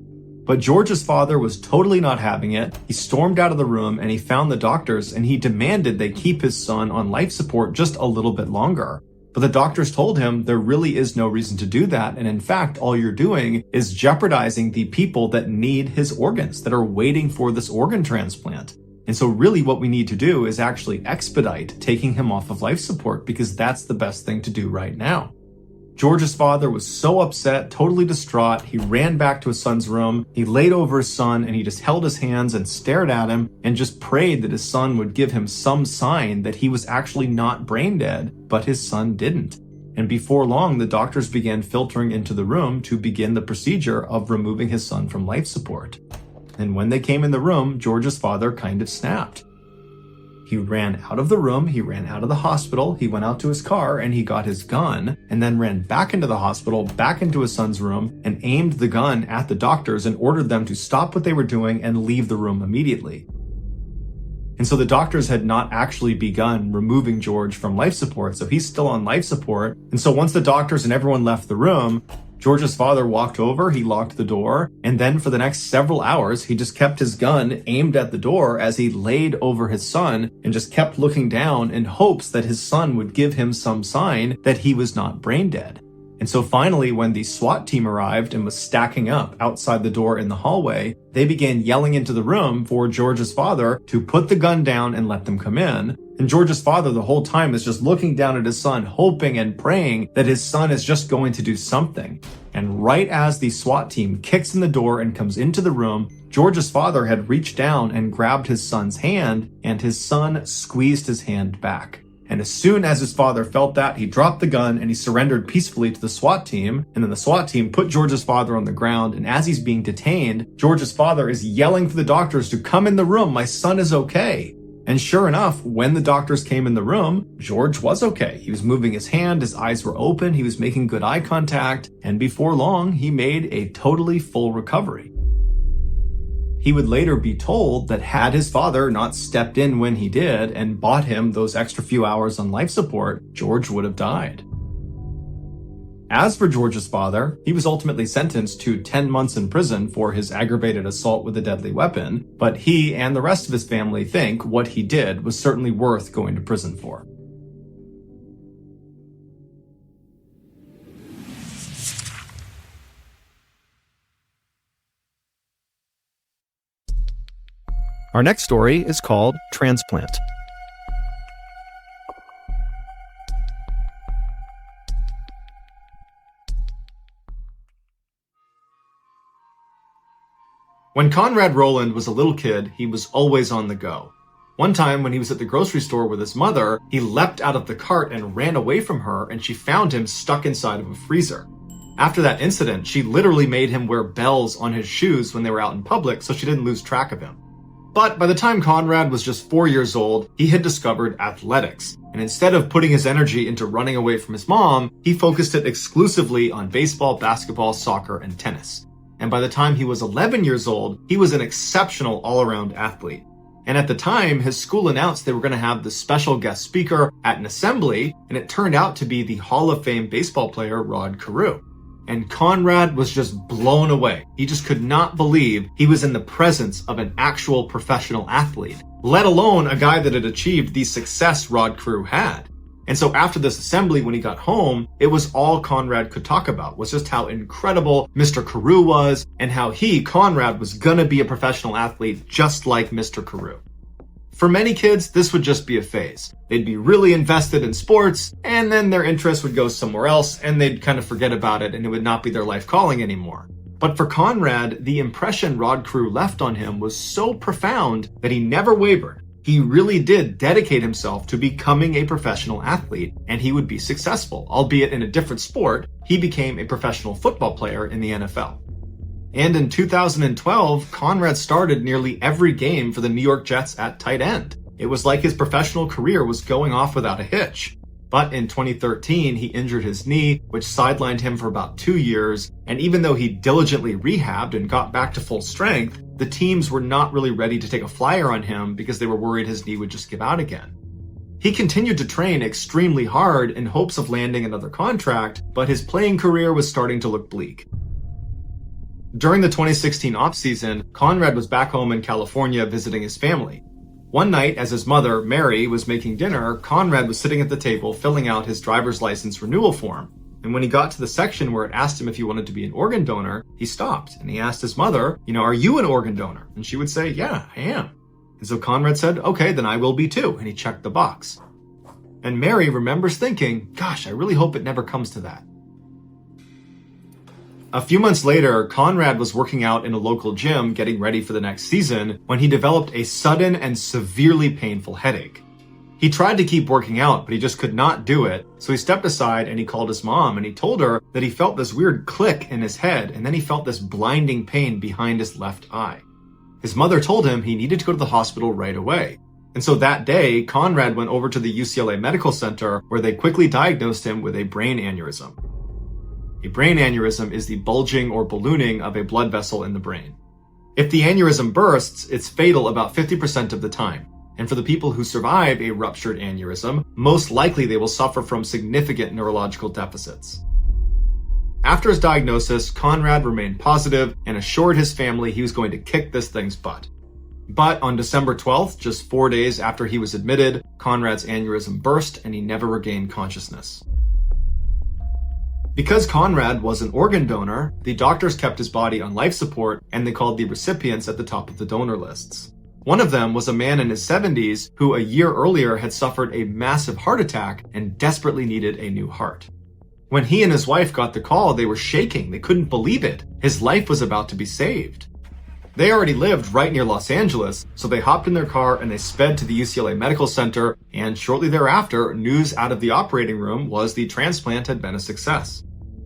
But George's father was totally not having it. He stormed out of the room and he found the doctors and he demanded they keep his son on life support just a little bit longer. But the doctors told him there really is no reason to do that. And in fact, all you're doing is jeopardizing the people that need his organs, that are waiting for this organ transplant. And so really what we need to do is actually expedite taking him off of life support because that's the best thing to do right now. George's father was so upset, totally distraught. He ran back to his son's room. He laid over his son and he just held his hands and stared at him and just prayed that his son would give him some sign that he was actually not brain dead, but his son didn't. And before long, the doctors began filtering into the room to begin the procedure of removing his son from life support. And when they came in the room, George's father kind of snapped. He ran out of the room, he ran out of the hospital, he went out to his car and he got his gun and then ran back into the hospital, back into his son's room and aimed the gun at the doctors and ordered them to stop what they were doing and leave the room immediately. And so the doctors had not actually begun removing George from life support, so he's still on life support. And so once the doctors and everyone left the room, George's father walked over, he locked the door, and then for the next several hours, he just kept his gun aimed at the door as he laid over his son and just kept looking down in hopes that his son would give him some sign that he was not brain dead. And so finally, when the SWAT team arrived and was stacking up outside the door in the hallway, they began yelling into the room for George's father to put the gun down and let them come in. And George's father the whole time is just looking down at his son, hoping and praying that his son is just going to do something. And right as the SWAT team kicks in the door and comes into the room, George's father had reached down and grabbed his son's hand, and his son squeezed his hand back. And as soon as his father felt that, he dropped the gun and he surrendered peacefully to the SWAT team. And then the SWAT team put George's father on the ground. And as he's being detained, George's father is yelling for the doctors to come in the room. My son is okay. And sure enough, when the doctors came in the room, George was okay. He was moving his hand, his eyes were open, he was making good eye contact. And before long, he made a totally full recovery. He would later be told that had his father not stepped in when he did and bought him those extra few hours on life support, George would have died. As for George's father, he was ultimately sentenced to 10 months in prison for his aggravated assault with a deadly weapon, but he and the rest of his family think what he did was certainly worth going to prison for. Our next story is called Transplant. When Conrad Rowland was a little kid, he was always on the go. One time when he was at the grocery store with his mother, he leapt out of the cart and ran away from her, and she found him stuck inside of a freezer. After that incident, she literally made him wear bells on his shoes when they were out in public so she didn't lose track of him. But by the time Conrad was just 4 years old, he had discovered athletics. And instead of putting his energy into running away from his mom, he focused it exclusively on baseball, basketball, soccer, and tennis. And by the time he was 11 years old, he was an exceptional all-around athlete. And at the time, his school announced they were going to have the special guest speaker at an assembly, and it turned out to be the Hall of Fame baseball player Rod Carew. And Conrad was just blown away. He just could not believe he was in the presence of an actual professional athlete, let alone a guy that had achieved the success Rod Carew had. And so after this assembly, when he got home, it was all Conrad could talk about, was just how incredible Mr. Carew was and how he, Conrad, was gonna be a professional athlete just like Mr. Carew. For many kids, this would just be a phase. They'd be really invested in sports, and then their interest would go somewhere else, and they'd kind of forget about it, and it would not be their life calling anymore. But for Conrad, the impression Rod Carew left on him was so profound that he never wavered. He really did dedicate himself to becoming a professional athlete, and he would be successful, albeit in a different sport. He became a professional football player in the NFL. And in 2012, Conrad started nearly every game for the New York Jets at tight end. It was like his professional career was going off without a hitch. But in 2013, he injured his knee, which sidelined him for about 2 years. And even though he diligently rehabbed and got back to full strength, the teams were not really ready to take a flyer on him because they were worried his knee would just give out again. He continued to train extremely hard in hopes of landing another contract, but his playing career was starting to look bleak. During the 2016 offseason, Conrad was back home in California visiting his family. One night, as his mother, Mary, was making dinner, Conrad was sitting at the table filling out his driver's license renewal form. And when he got to the section where it asked him if he wanted to be an organ donor, he stopped and he asked his mother, are you an organ donor? And she would say, yeah, I am. And so Conrad said, okay, then I will be too. And he checked the box. And Mary remembers thinking, gosh, I really hope it never comes to that. A few months later, Conrad was working out in a local gym getting ready for the next season when he developed a sudden and severely painful headache. He tried to keep working out, but he just could not do it, so he stepped aside and he called his mom and he told her that he felt this weird click in his head and then he felt this blinding pain behind his left eye. His mother told him he needed to go to the hospital right away. And so that day, Conrad went over to the UCLA Medical Center where they quickly diagnosed him with a brain aneurysm. A brain aneurysm is the bulging or ballooning of a blood vessel in the brain. If the aneurysm bursts, it's fatal about 50% of the time. And for the people who survive a ruptured aneurysm, most likely they will suffer from significant neurological deficits. After his diagnosis, Conrad remained positive and assured his family he was going to kick this thing's butt. But on December 12th, just 4 days after he was admitted, Conrad's aneurysm burst and he never regained consciousness. Because Conrad was an organ donor, the doctors kept his body on life support and they called the recipients at the top of the donor lists. One of them was a man in his 70s who a year earlier had suffered a massive heart attack and desperately needed a new heart. When he and his wife got the call, they were shaking. They couldn't believe it. His life was about to be saved. They already lived right near Los Angeles, so they hopped in their car and they sped to the UCLA Medical Center, and shortly thereafter, news out of the operating room was the transplant had been a success.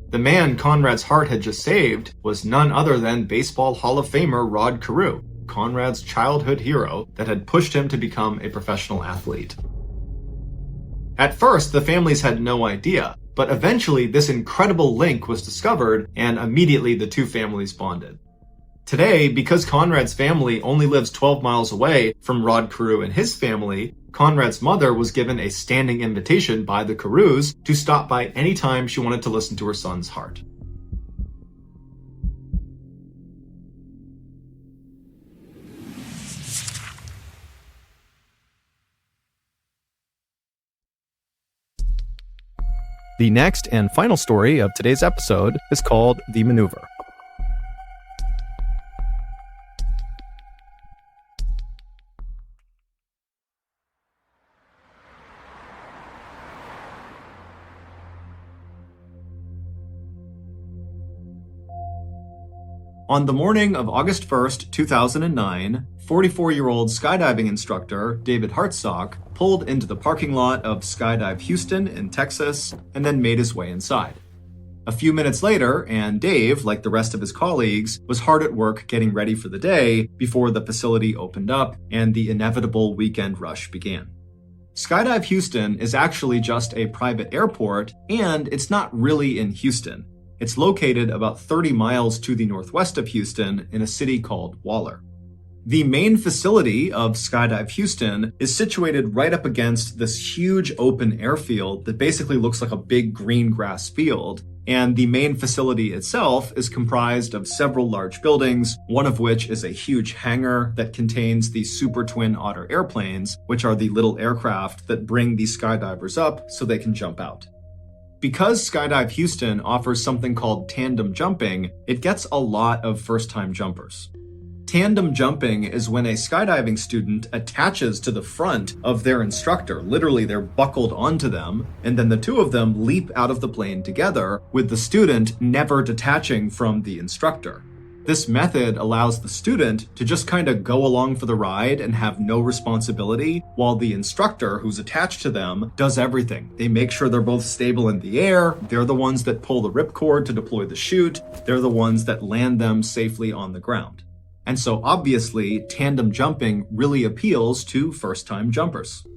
The man Conrad's heart had just saved was none other than Baseball Hall of Famer Rod Carew, Conrad's childhood hero that had pushed him to become a professional athlete. At first, the families had no idea, but eventually this incredible link was discovered and immediately the two families bonded. Today, because Conrad's family only lives 12 miles away from Rod Carew and his family, Conrad's mother was given a standing invitation by the Carews to stop by anytime she wanted to listen to her son's heart. The next and final story of today's episode is called The Maneuver. On the morning of August 1st, 2009, 44-year-old skydiving instructor David Hartsock pulled into the parking lot of Skydive Houston in Texas and then made his way inside. A few minutes later, and Dave, like the rest of his colleagues, was hard at work getting ready for the day before the facility opened up and the inevitable weekend rush began. Skydive Houston is actually just a private airport, and it's not really in Houston. It's located about 30 miles to the northwest of Houston in a city called Waller. The main facility of Skydive Houston is situated right up against this huge open airfield that basically looks like a big green grass field, and the main facility itself is comprised of several large buildings, one of which is a huge hangar that contains the Super Twin Otter airplanes, which are the little aircraft that bring the skydivers up so they can jump out. Because Skydive Houston offers something called tandem jumping, it gets a lot of first-time jumpers. Tandem jumping is when a skydiving student attaches to the front of their instructor. Literally, they're buckled onto them, and then the two of them leap out of the plane together, with the student never detaching from the instructor. This method allows the student to just kind of go along for the ride and have no responsibility, while the instructor who's attached to them does everything. They make sure they're both stable in the air, they're the ones that pull the ripcord to deploy the chute, they're the ones that land them safely on the ground. And so obviously, tandem jumping really appeals to first-time jumpers.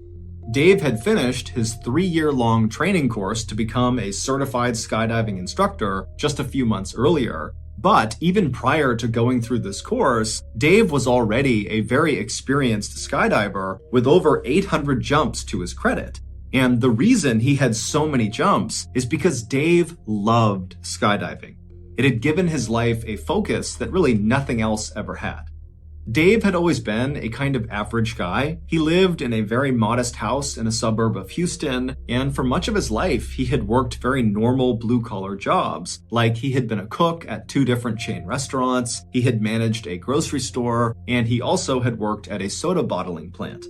Dave had finished his 3-year-long training course to become a certified skydiving instructor just a few months earlier. But even prior to going through this course, Dave was already a very experienced skydiver with over 800 jumps to his credit. And the reason he had so many jumps is because Dave loved skydiving. It had given his life a focus that really nothing else ever had. Dave had always been a kind of average guy. He lived in a very modest house in a suburb of Houston, and for much of his life, he had worked very normal blue-collar jobs, like he had been a cook at 2 different chain restaurants, he had managed a grocery store, and he also had worked at a soda bottling plant.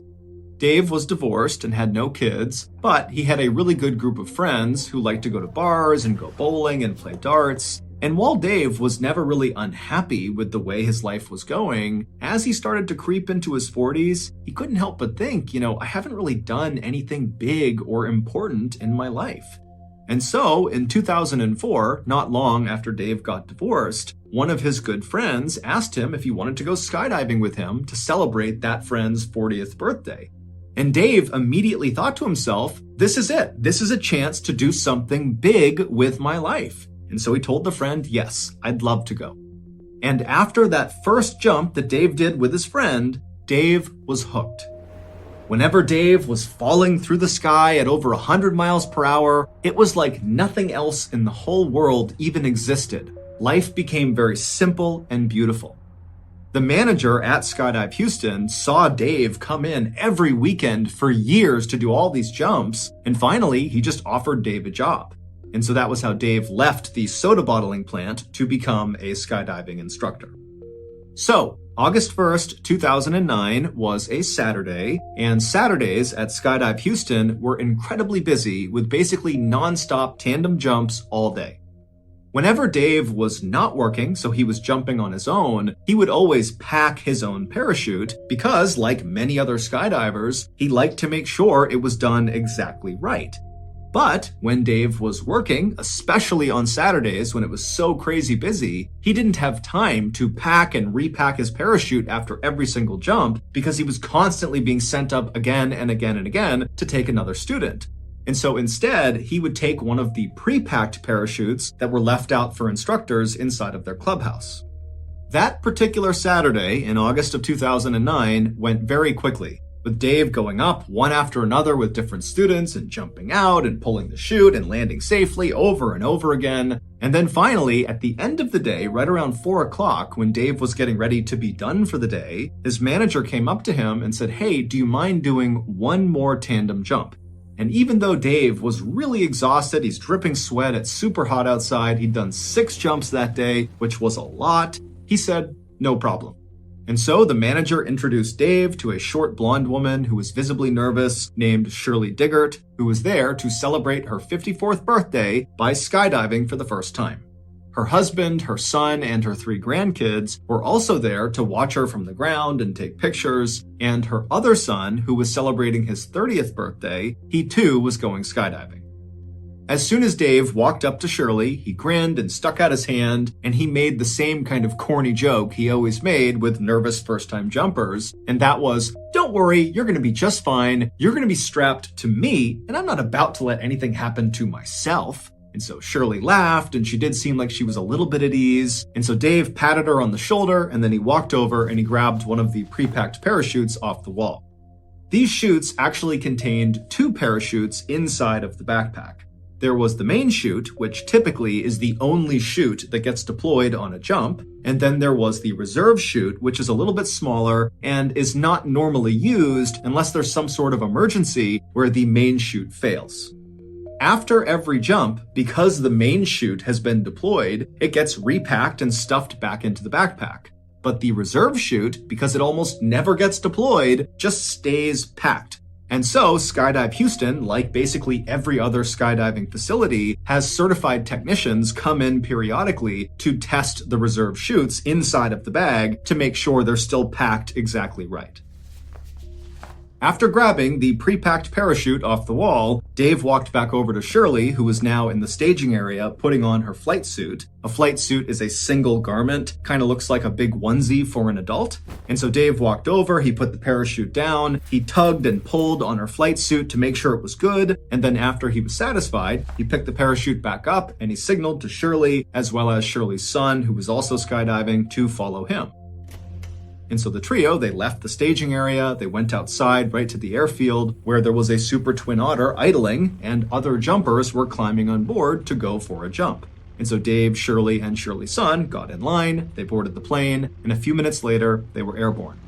Dave was divorced and had no kids, but he had a really good group of friends who liked to go to bars and go bowling and play darts. And while Dave was never really unhappy with the way his life was going, as he started to creep into his 40s, he couldn't help but think, I haven't really done anything big or important in my life. And so, in 2004, not long after Dave got divorced, one of his good friends asked him if he wanted to go skydiving with him to celebrate that friend's 40th birthday. And Dave immediately thought to himself, this is it. This is a chance to do something big with my life. And so he told the friend, yes, I'd love to go. And after that first jump that Dave did with his friend, Dave was hooked. Whenever Dave was falling through the sky at over 100 miles per hour, it was like nothing else in the whole world even existed. Life became very simple and beautiful. The manager at Skydive Houston saw Dave come in every weekend for years to do all these jumps, and finally, he just offered Dave a job. And so that was how Dave left the soda bottling plant to become a skydiving instructor. So, August 1st, 2009 was a Saturday, and Saturdays at Skydive Houston were incredibly busy with basically non-stop tandem jumps all day. Whenever Dave was not working, so he was jumping on his own, he would always pack his own parachute because, like many other skydivers, he liked to make sure it was done exactly right. But when Dave was working, especially on Saturdays when it was so crazy busy, he didn't have time to pack and repack his parachute after every single jump because he was constantly being sent up again and again and again to take another student. And so instead, he would take one of the pre-packed parachutes that were left out for instructors inside of their clubhouse. That particular Saturday in August of 2009 went very quickly, with Dave going up one after another with different students and jumping out and pulling the chute and landing safely over and over again. And then finally, at the end of the day, right around 4 o'clock, when Dave was getting ready to be done for the day, his manager came up to him and said, "Hey, do you mind doing one more tandem jump?" And even though Dave was really exhausted, he's dripping sweat, it's super hot outside, he'd done 6 jumps that day, which was a lot, he said, "No problem." And so the manager introduced Dave to a short blonde woman who was visibly nervous named Shirley Diggert, who was there to celebrate her 54th birthday by skydiving for the first time. Her husband, her son, and her 3 grandkids were also there to watch her from the ground and take pictures, and her other son, who was celebrating his 30th birthday, he too was going skydiving. As soon as Dave walked up to Shirley, he grinned and stuck out his hand, and he made the same kind of corny joke he always made with nervous first-time jumpers, and that was, "Don't worry, you're going to be just fine. You're going to be strapped to me, and I'm not about to let anything happen to myself." And so Shirley laughed, and she did seem like she was a little bit at ease, and so Dave patted her on the shoulder, and then he walked over and he grabbed one of the pre-packed parachutes off the wall. These chutes actually contained 2 parachutes inside of the backpack. There was the main chute, which typically is the only chute that gets deployed on a jump, and then there was the reserve chute, which is a little bit smaller and is not normally used unless there's some sort of emergency where the main chute fails. After every jump, because the main chute has been deployed, it gets repacked and stuffed back into the backpack. But the reserve chute, because it almost never gets deployed, just stays packed. And so Skydive Houston, like basically every other skydiving facility, has certified technicians come in periodically to test the reserve chutes inside of the bag to make sure they're still packed exactly right. After grabbing the pre-packed parachute off the wall, Dave walked back over to Shirley, who was now in the staging area putting on her flight suit. A flight suit is a single garment, kind of looks like a big onesie for an adult. And so Dave walked over, he put the parachute down, he tugged and pulled on her flight suit to make sure it was good, and then after he was satisfied, he picked the parachute back up and he signaled to Shirley, as well as Shirley's son, who was also skydiving, to follow him. And so the trio, they left the staging area, they went outside right to the airfield where there was a Super Twin Otter idling and other jumpers were climbing on board to go for a jump. And so Dave, Shirley, and Shirley's son got in line, they boarded the plane, and a few minutes later, they were airborne.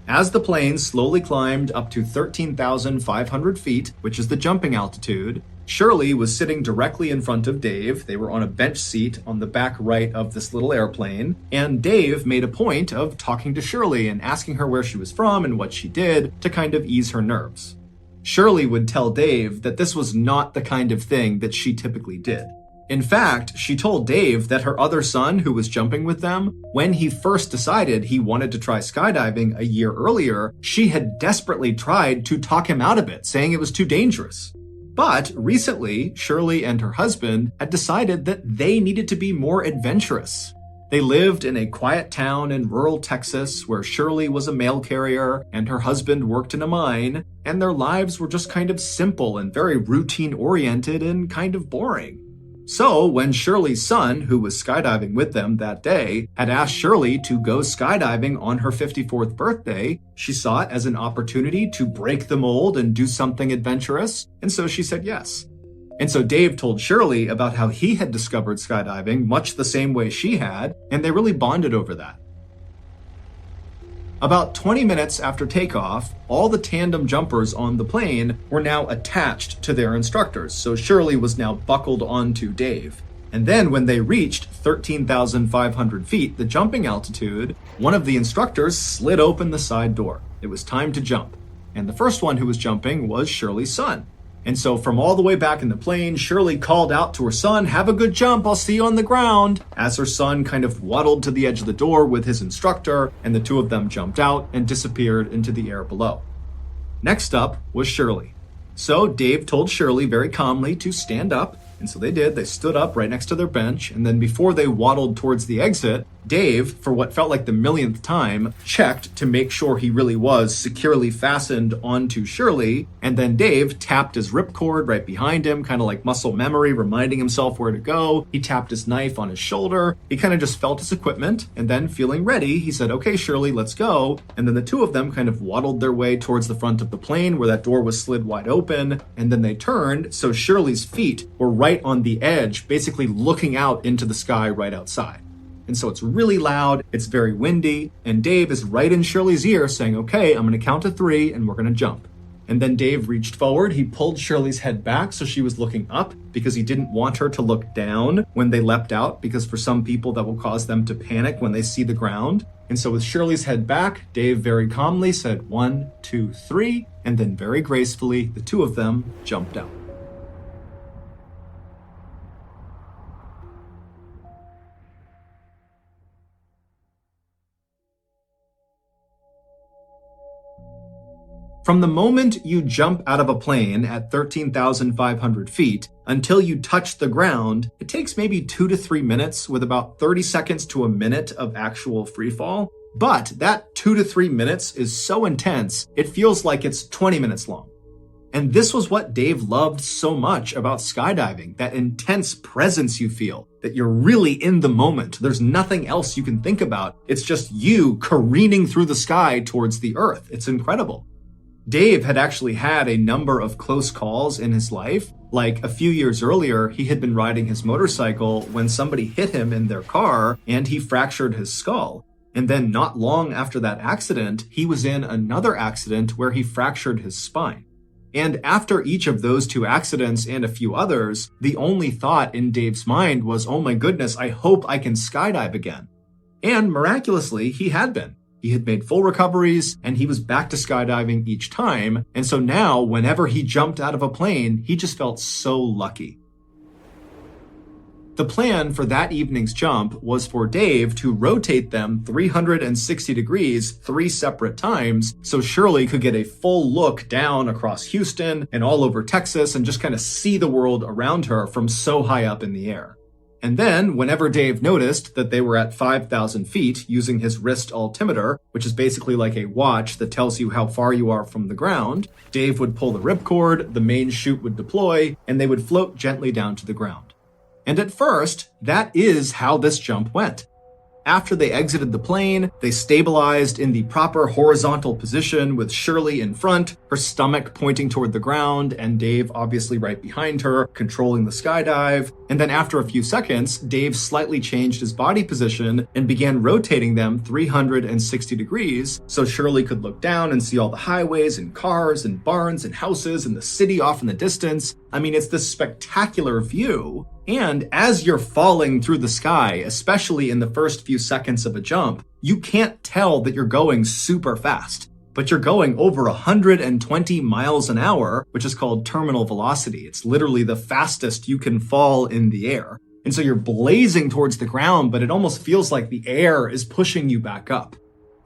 As the plane slowly climbed up to 13,500 feet, which is the jumping altitude, Shirley was sitting directly in front of Dave. They were on a bench seat on the back right of this little airplane, and Dave made a point of talking to Shirley and asking her where she was from and what she did to kind of ease her nerves. Shirley would tell Dave that this was not the kind of thing that she typically did. In fact, she told Dave that her other son, who was jumping with them, when he first decided he wanted to try skydiving a year earlier, she had desperately tried to talk him out of it, saying it was too dangerous. But recently, Shirley and her husband had decided that they needed to be more adventurous. They lived in a quiet town in rural Texas where Shirley was a mail carrier and her husband worked in a mine, and their lives were just kind of simple and very routine-oriented and kind of boring. So when Shirley's son, who was skydiving with them that day, had asked Shirley to go skydiving on her 54th birthday, she saw it as an opportunity to break the mold and do something adventurous, and so she said yes. And so Dave told Shirley about how he had discovered skydiving much the same way she had, and they really bonded over that. About 20 minutes after takeoff, all the tandem jumpers on the plane were now attached to their instructors, so Shirley was now buckled onto Dave. And then when they reached 13,500 feet, the jumping altitude, one of the instructors slid open the side door. It was time to jump. And the first one who was jumping was Shirley's son. And so from all the way back in the plane, Shirley called out to her son, "Have a good jump, I'll see you on the ground," as her son kind of waddled to the edge of the door with his instructor, and the two of them jumped out and disappeared into the air below. Next up was Shirley. So Dave told Shirley very calmly to stand up, and so they did. They stood up right next to their bench, and then before they waddled towards the exit, Dave, for what felt like the millionth time, checked to make sure he really was securely fastened onto Shirley, and then Dave tapped his ripcord right behind him, kind of like muscle memory, reminding himself where to go. He tapped his knife on his shoulder. He kind of just felt his equipment, and then feeling ready, he said, "Okay, Shirley, let's go." And then the two of them kind of waddled their way towards the front of the plane where that door was slid wide open, and then they turned, so Shirley's feet were right on the edge, basically looking out into the sky right outside. And so it's really loud, it's very windy, and Dave is right in Shirley's ear saying, "Okay, I'm gonna count to 3 and we're gonna jump." And then Dave reached forward, he pulled Shirley's head back so she was looking up because he didn't want her to look down when they leapt out, because for some people that will cause them to panic when they see the ground. And so with Shirley's head back, Dave very calmly said 1, 2, 3, and then very gracefully, the two of them jumped out. From the moment you jump out of a plane at 13,500 feet until you touch the ground, it takes maybe 2 to 3 minutes with about 30 seconds to a minute of actual freefall. But that 2 to 3 minutes is so intense, it feels like it's 20 minutes long. And this was what Dave loved so much about skydiving, that intense presence you feel, that you're really in the moment. There's nothing else you can think about. It's just you careening through the sky towards the earth. It's incredible. Dave had actually had a number of close calls in his life. Like a few years earlier, he had been riding his motorcycle when somebody hit him in their car and he fractured his skull. And then not long after that accident, he was in another accident where he fractured his spine. And after each of those 2 accidents and a few others, the only thought in Dave's mind was, "Oh my goodness, I hope I can skydive again." And miraculously, he had been. He had made full recoveries, and he was back to skydiving each time. And so now, whenever he jumped out of a plane, he just felt so lucky. The plan for that evening's jump was for Dave to rotate them 360 degrees 3 separate times so Shirley could get a full look down across Houston and all over Texas and just kind of see the world around her from so high up in the air. And then, whenever Dave noticed that they were at 5,000 feet using his wrist altimeter, which is basically like a watch that tells you how far you are from the ground, Dave would pull the ripcord, the main chute would deploy, and they would float gently down to the ground. And at first, that is how this jump went. After they exited the plane, they stabilized in the proper horizontal position with Shirley in front, her stomach pointing toward the ground, and Dave obviously right behind her, controlling the skydive. And then after a few seconds, Dave slightly changed his body position and began rotating them 360 degrees so Shirley could look down and see all the highways and cars and barns and houses and the city off in the distance. I mean, it's this spectacular view. And as you're falling through the sky, especially in the first few seconds of a jump, you can't tell that you're going super fast, but you're going over 120 miles an hour, which is called terminal velocity. It's literally the fastest you can fall in the air. And so you're blazing towards the ground, but it almost feels like the air is pushing you back up.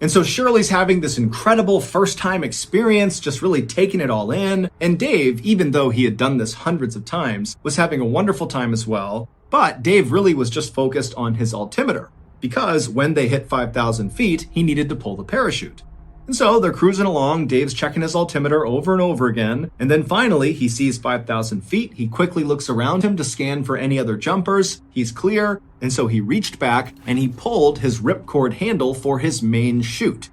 And so Shirley's having this incredible first-time experience, just really taking it all in. And Dave, even though he had done this hundreds of times, was having a wonderful time as well. But Dave really was just focused on his altimeter, because when they hit 5,000 feet, he needed to pull the parachute. And so they're cruising along, Dave's checking his altimeter over and over again, and then finally he sees 5,000 feet, he quickly looks around him to scan for any other jumpers, he's clear, and so he reached back and he pulled his ripcord handle for his main chute.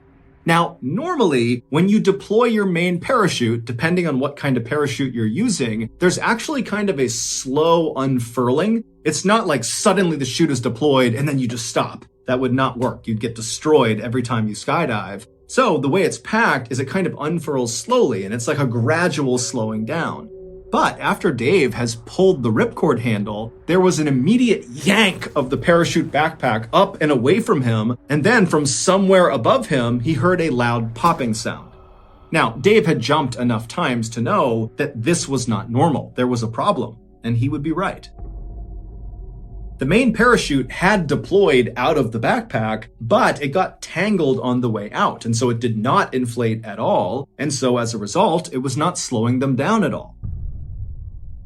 Now, normally, when you deploy your main parachute, depending on what kind of parachute you're using, there's actually kind of a slow unfurling. It's not like suddenly the chute is deployed and then you just stop. That would not work. You'd get destroyed every time you skydive. So the way it's packed is it kind of unfurls slowly, and it's like a gradual slowing down. But after Dave has pulled the ripcord handle, there was an immediate yank of the parachute backpack up and away from him, and then from somewhere above him, he heard a loud popping sound. Now, Dave had jumped enough times to know that this was not normal. There was a problem, and he would be right. The main parachute had deployed out of the backpack, but it got tangled on the way out, and so it did not inflate at all, and so as a result, it was not slowing them down at all.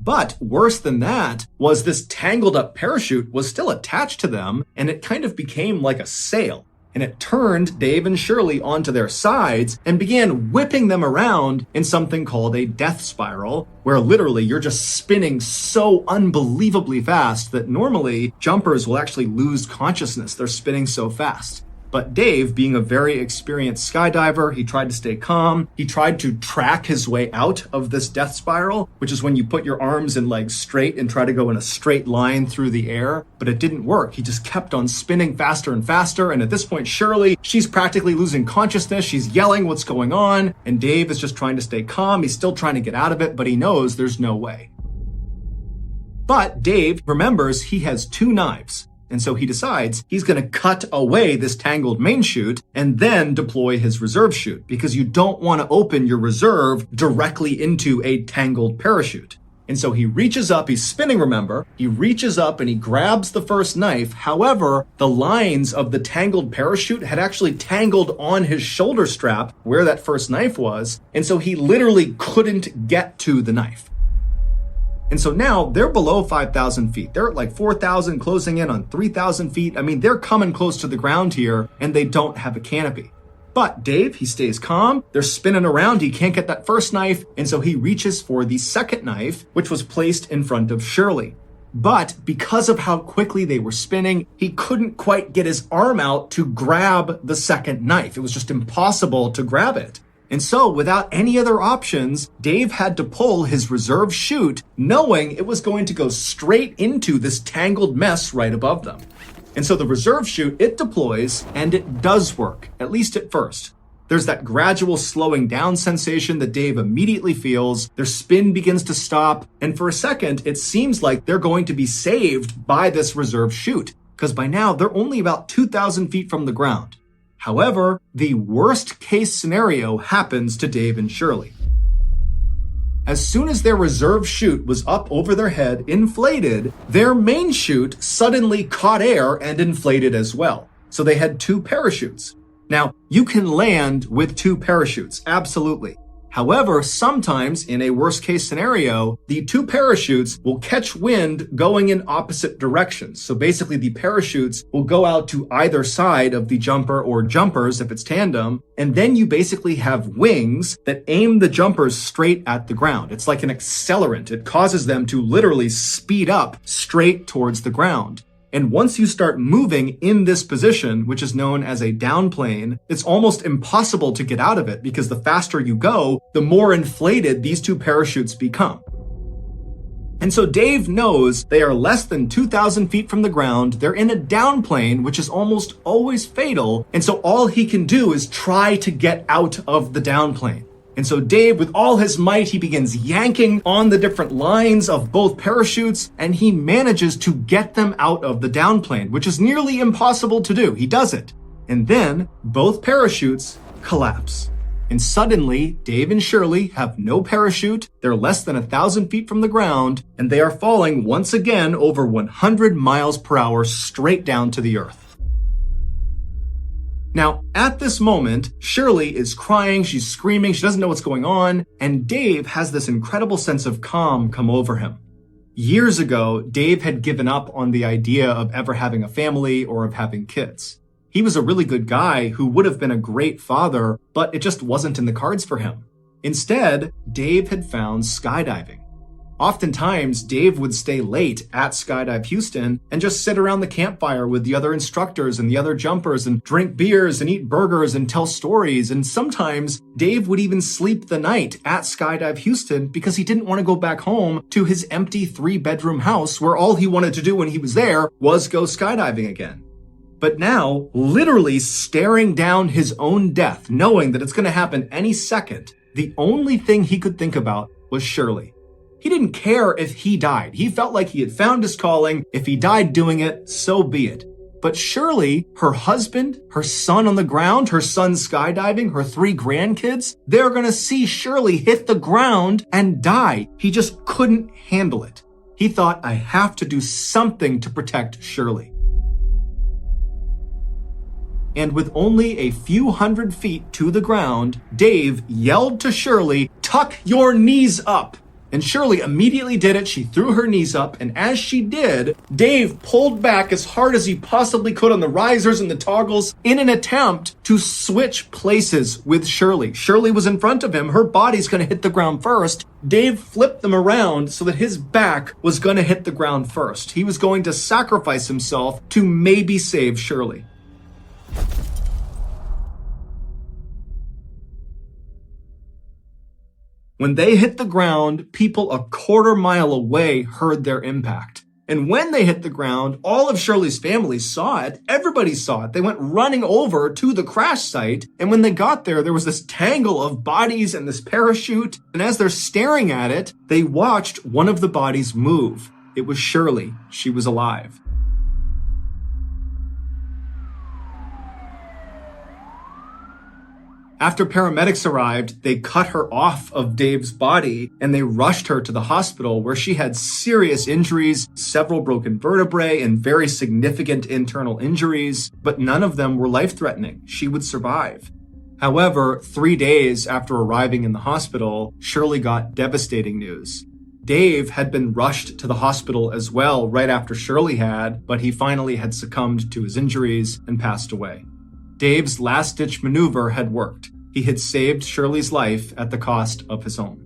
But worse than that was this tangled up parachute was still attached to them, and it kind of became like a sail. And it turned Dave and Shirley onto their sides and began whipping them around in something called a death spiral, where literally you're just spinning so unbelievably fast that normally jumpers will actually lose consciousness. They're spinning so fast. But Dave, being a very experienced skydiver, he tried to stay calm. He tried to track his way out of this death spiral, which is when you put your arms and legs straight and try to go in a straight line through the air. But it didn't work. He just kept on spinning faster and faster. And at this point, Shirley, she's practically losing consciousness. She's yelling what's going on. And Dave is just trying to stay calm. He's still trying to get out of it, but he knows there's no way. But Dave remembers he has 2 knives. And so he decides he's going to cut away this tangled main chute and then deploy his reserve chute, because you don't want to open your reserve directly into a tangled parachute. And so he reaches up, he's spinning, remember, he reaches up and he grabs the first knife. However, the lines of the tangled parachute had actually tangled on his shoulder strap where that first knife was. And so he literally couldn't get to the knife. And so now they're below 5,000 feet. They're at like 4,000, closing in on 3,000 feet. I mean, they're coming close to the ground here, and they don't have a canopy. But Dave, he stays calm. They're spinning around. He can't get that first knife. And so he reaches for the second knife, which was placed in front of Shirley. But because of how quickly they were spinning, he couldn't quite get his arm out to grab the second knife. It was just impossible to grab it. And so, without any other options, Dave had to pull his reserve chute, knowing it was going to go straight into this tangled mess right above them. And so the reserve chute, it deploys, and it does work, at least at first. There's that gradual slowing down sensation that Dave immediately feels. Their spin begins to stop, and for a second, it seems like they're going to be saved by this reserve chute, because by now, they're only about 2,000 feet from the ground. However, the worst case scenario happens to Dave and Shirley. As soon as their reserve chute was up over their head, inflated, their main chute suddenly caught air and inflated as well. So they had 2 parachutes. Now, you can land with 2 parachutes, absolutely. However, sometimes in a worst case scenario, the 2 parachutes will catch wind going in opposite directions. So basically the parachutes will go out to either side of the jumper or jumpers if it's tandem. And then you basically have wings that aim the jumpers straight at the ground. It's like an accelerant. It causes them to literally speed up straight towards the ground. And once you start moving in this position, which is known as a downplane, it's almost impossible to get out of it, because the faster you go, the more inflated these 2 parachutes become. And so Dave knows they are less than 2,000 feet from the ground. They're in a downplane, which is almost always fatal. And so all he can do is try to get out of the downplane. And so Dave, with all his might, he begins yanking on the different lines of both parachutes, and he manages to get them out of the downplane, which is nearly impossible to do. He does it. And then both parachutes collapse. And suddenly, Dave and Shirley have no parachute. They're less than 1,000 feet from the ground, and they are falling once again over 100 miles per hour straight down to the earth. Now, at this moment, Shirley is crying, she's screaming, she doesn't know what's going on, and Dave has this incredible sense of calm come over him. Years ago, Dave had given up on the idea of ever having a family or of having kids. He was a really good guy who would have been a great father, but it just wasn't in the cards for him. Instead, Dave had found skydiving. Oftentimes, Dave would stay late at Skydive Houston and just sit around the campfire with the other instructors and the other jumpers and drink beers and eat burgers and tell stories. And sometimes Dave would even sleep the night at Skydive Houston because he didn't want to go back home to his empty 3-bedroom house where all he wanted to do when he was there was go skydiving again. But now, literally staring down his own death, knowing that it's going to happen any second, the only thing he could think about was Shirley. He didn't care if he died. He felt like he had found his calling. If he died doing it, so be it. But Shirley, her husband, her son on the ground, her son skydiving, her 3 grandkids, they're going to see Shirley hit the ground and die. He just couldn't handle it. He thought, I have to do something to protect Shirley. And with only a few hundred feet to the ground, Dave yelled to Shirley, "Tuck your knees up." And Shirley immediately did it. She threw her knees up, and as she did, Dave pulled back as hard as he possibly could on the risers and the toggles in an attempt to switch places with Shirley. Shirley was in front of him. Her body's going to hit the ground first. Dave flipped them around so that his back was going to hit the ground first. He was going to sacrifice himself to maybe save Shirley. When they hit the ground, people a quarter mile away heard their impact. And when they hit the ground, all of Shirley's family saw it. Everybody saw it. They went running over to the crash site. And when they got there, there was this tangle of bodies and this parachute. And as they're staring at it, they watched one of the bodies move. It was Shirley. She was alive. After paramedics arrived, they cut her off of Dave's body and they rushed her to the hospital where she had serious injuries, several broken vertebrae, and very significant internal injuries, but none of them were life-threatening. She would survive. However, 3 days after arriving in the hospital, Shirley got devastating news. Dave had been rushed to the hospital as well right after Shirley had, but he finally had succumbed to his injuries and passed away. Dave's last-ditch maneuver had worked. He had saved Shirley's life at the cost of his own.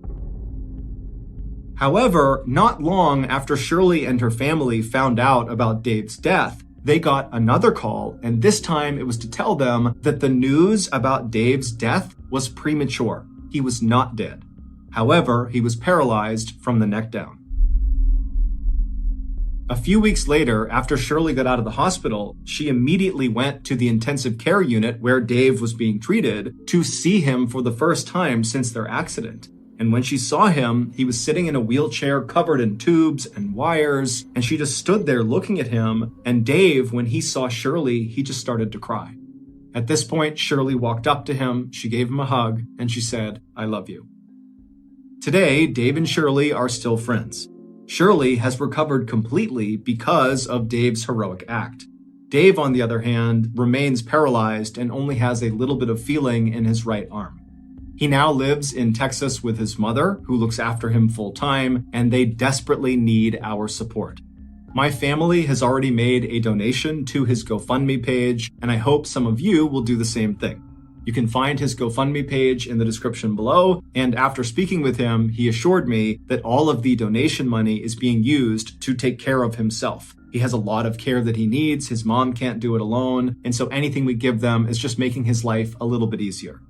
However, not long after Shirley and her family found out about Dave's death, they got another call, and this time it was to tell them that the news about Dave's death was premature. He was not dead. However, he was paralyzed from the neck down. A few weeks later, after Shirley got out of the hospital, she immediately went to the intensive care unit where Dave was being treated to see him for the first time since their accident. And when she saw him, he was sitting in a wheelchair covered in tubes and wires, and she just stood there looking at him. And Dave, when he saw Shirley, he just started to cry. At this point, Shirley walked up to him, she gave him a hug, and she said, "I love you." Today, Dave and Shirley are still friends. Shirley has recovered completely because of Dave's heroic act. Dave, on the other hand, remains paralyzed and only has a little bit of feeling in his right arm. He now lives in Texas with his mother, who looks after him full-time, and they desperately need our support. My family has already made a donation to his GoFundMe page, and I hope some of you will do the same thing. You can find his GoFundMe page in the description below, and after speaking with him, he assured me that all of the donation money is being used to take care of himself. He has a lot of care that he needs, his mom can't do it alone, and so anything we give them is just making his life a little bit easier.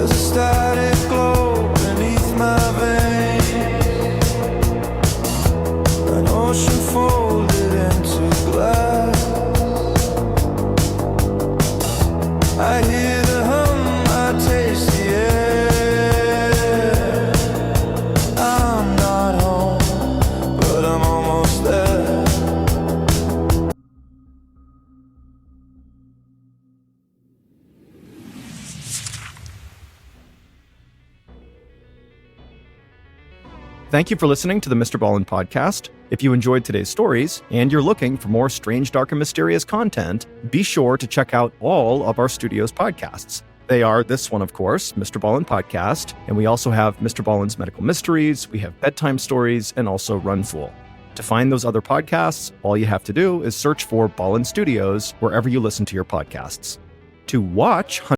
Static glow beneath my veins, an ocean folded into glass. I hear the hum, I taste the air. I'm not home, but I'm almost there. Thank you for listening to the MrBallen's podcast. If you enjoyed today's stories and you're looking for more strange, dark, and mysterious content, be sure to check out all of our studio's podcasts. They are this one, of course, MrBallen's Podcast, and we also have MrBallen's Medical Mysteries, we have Bedtime Stories, and also Run Fool. To find those other podcasts, all you have to do is search for Ballen Studios wherever you listen to your podcasts. To watch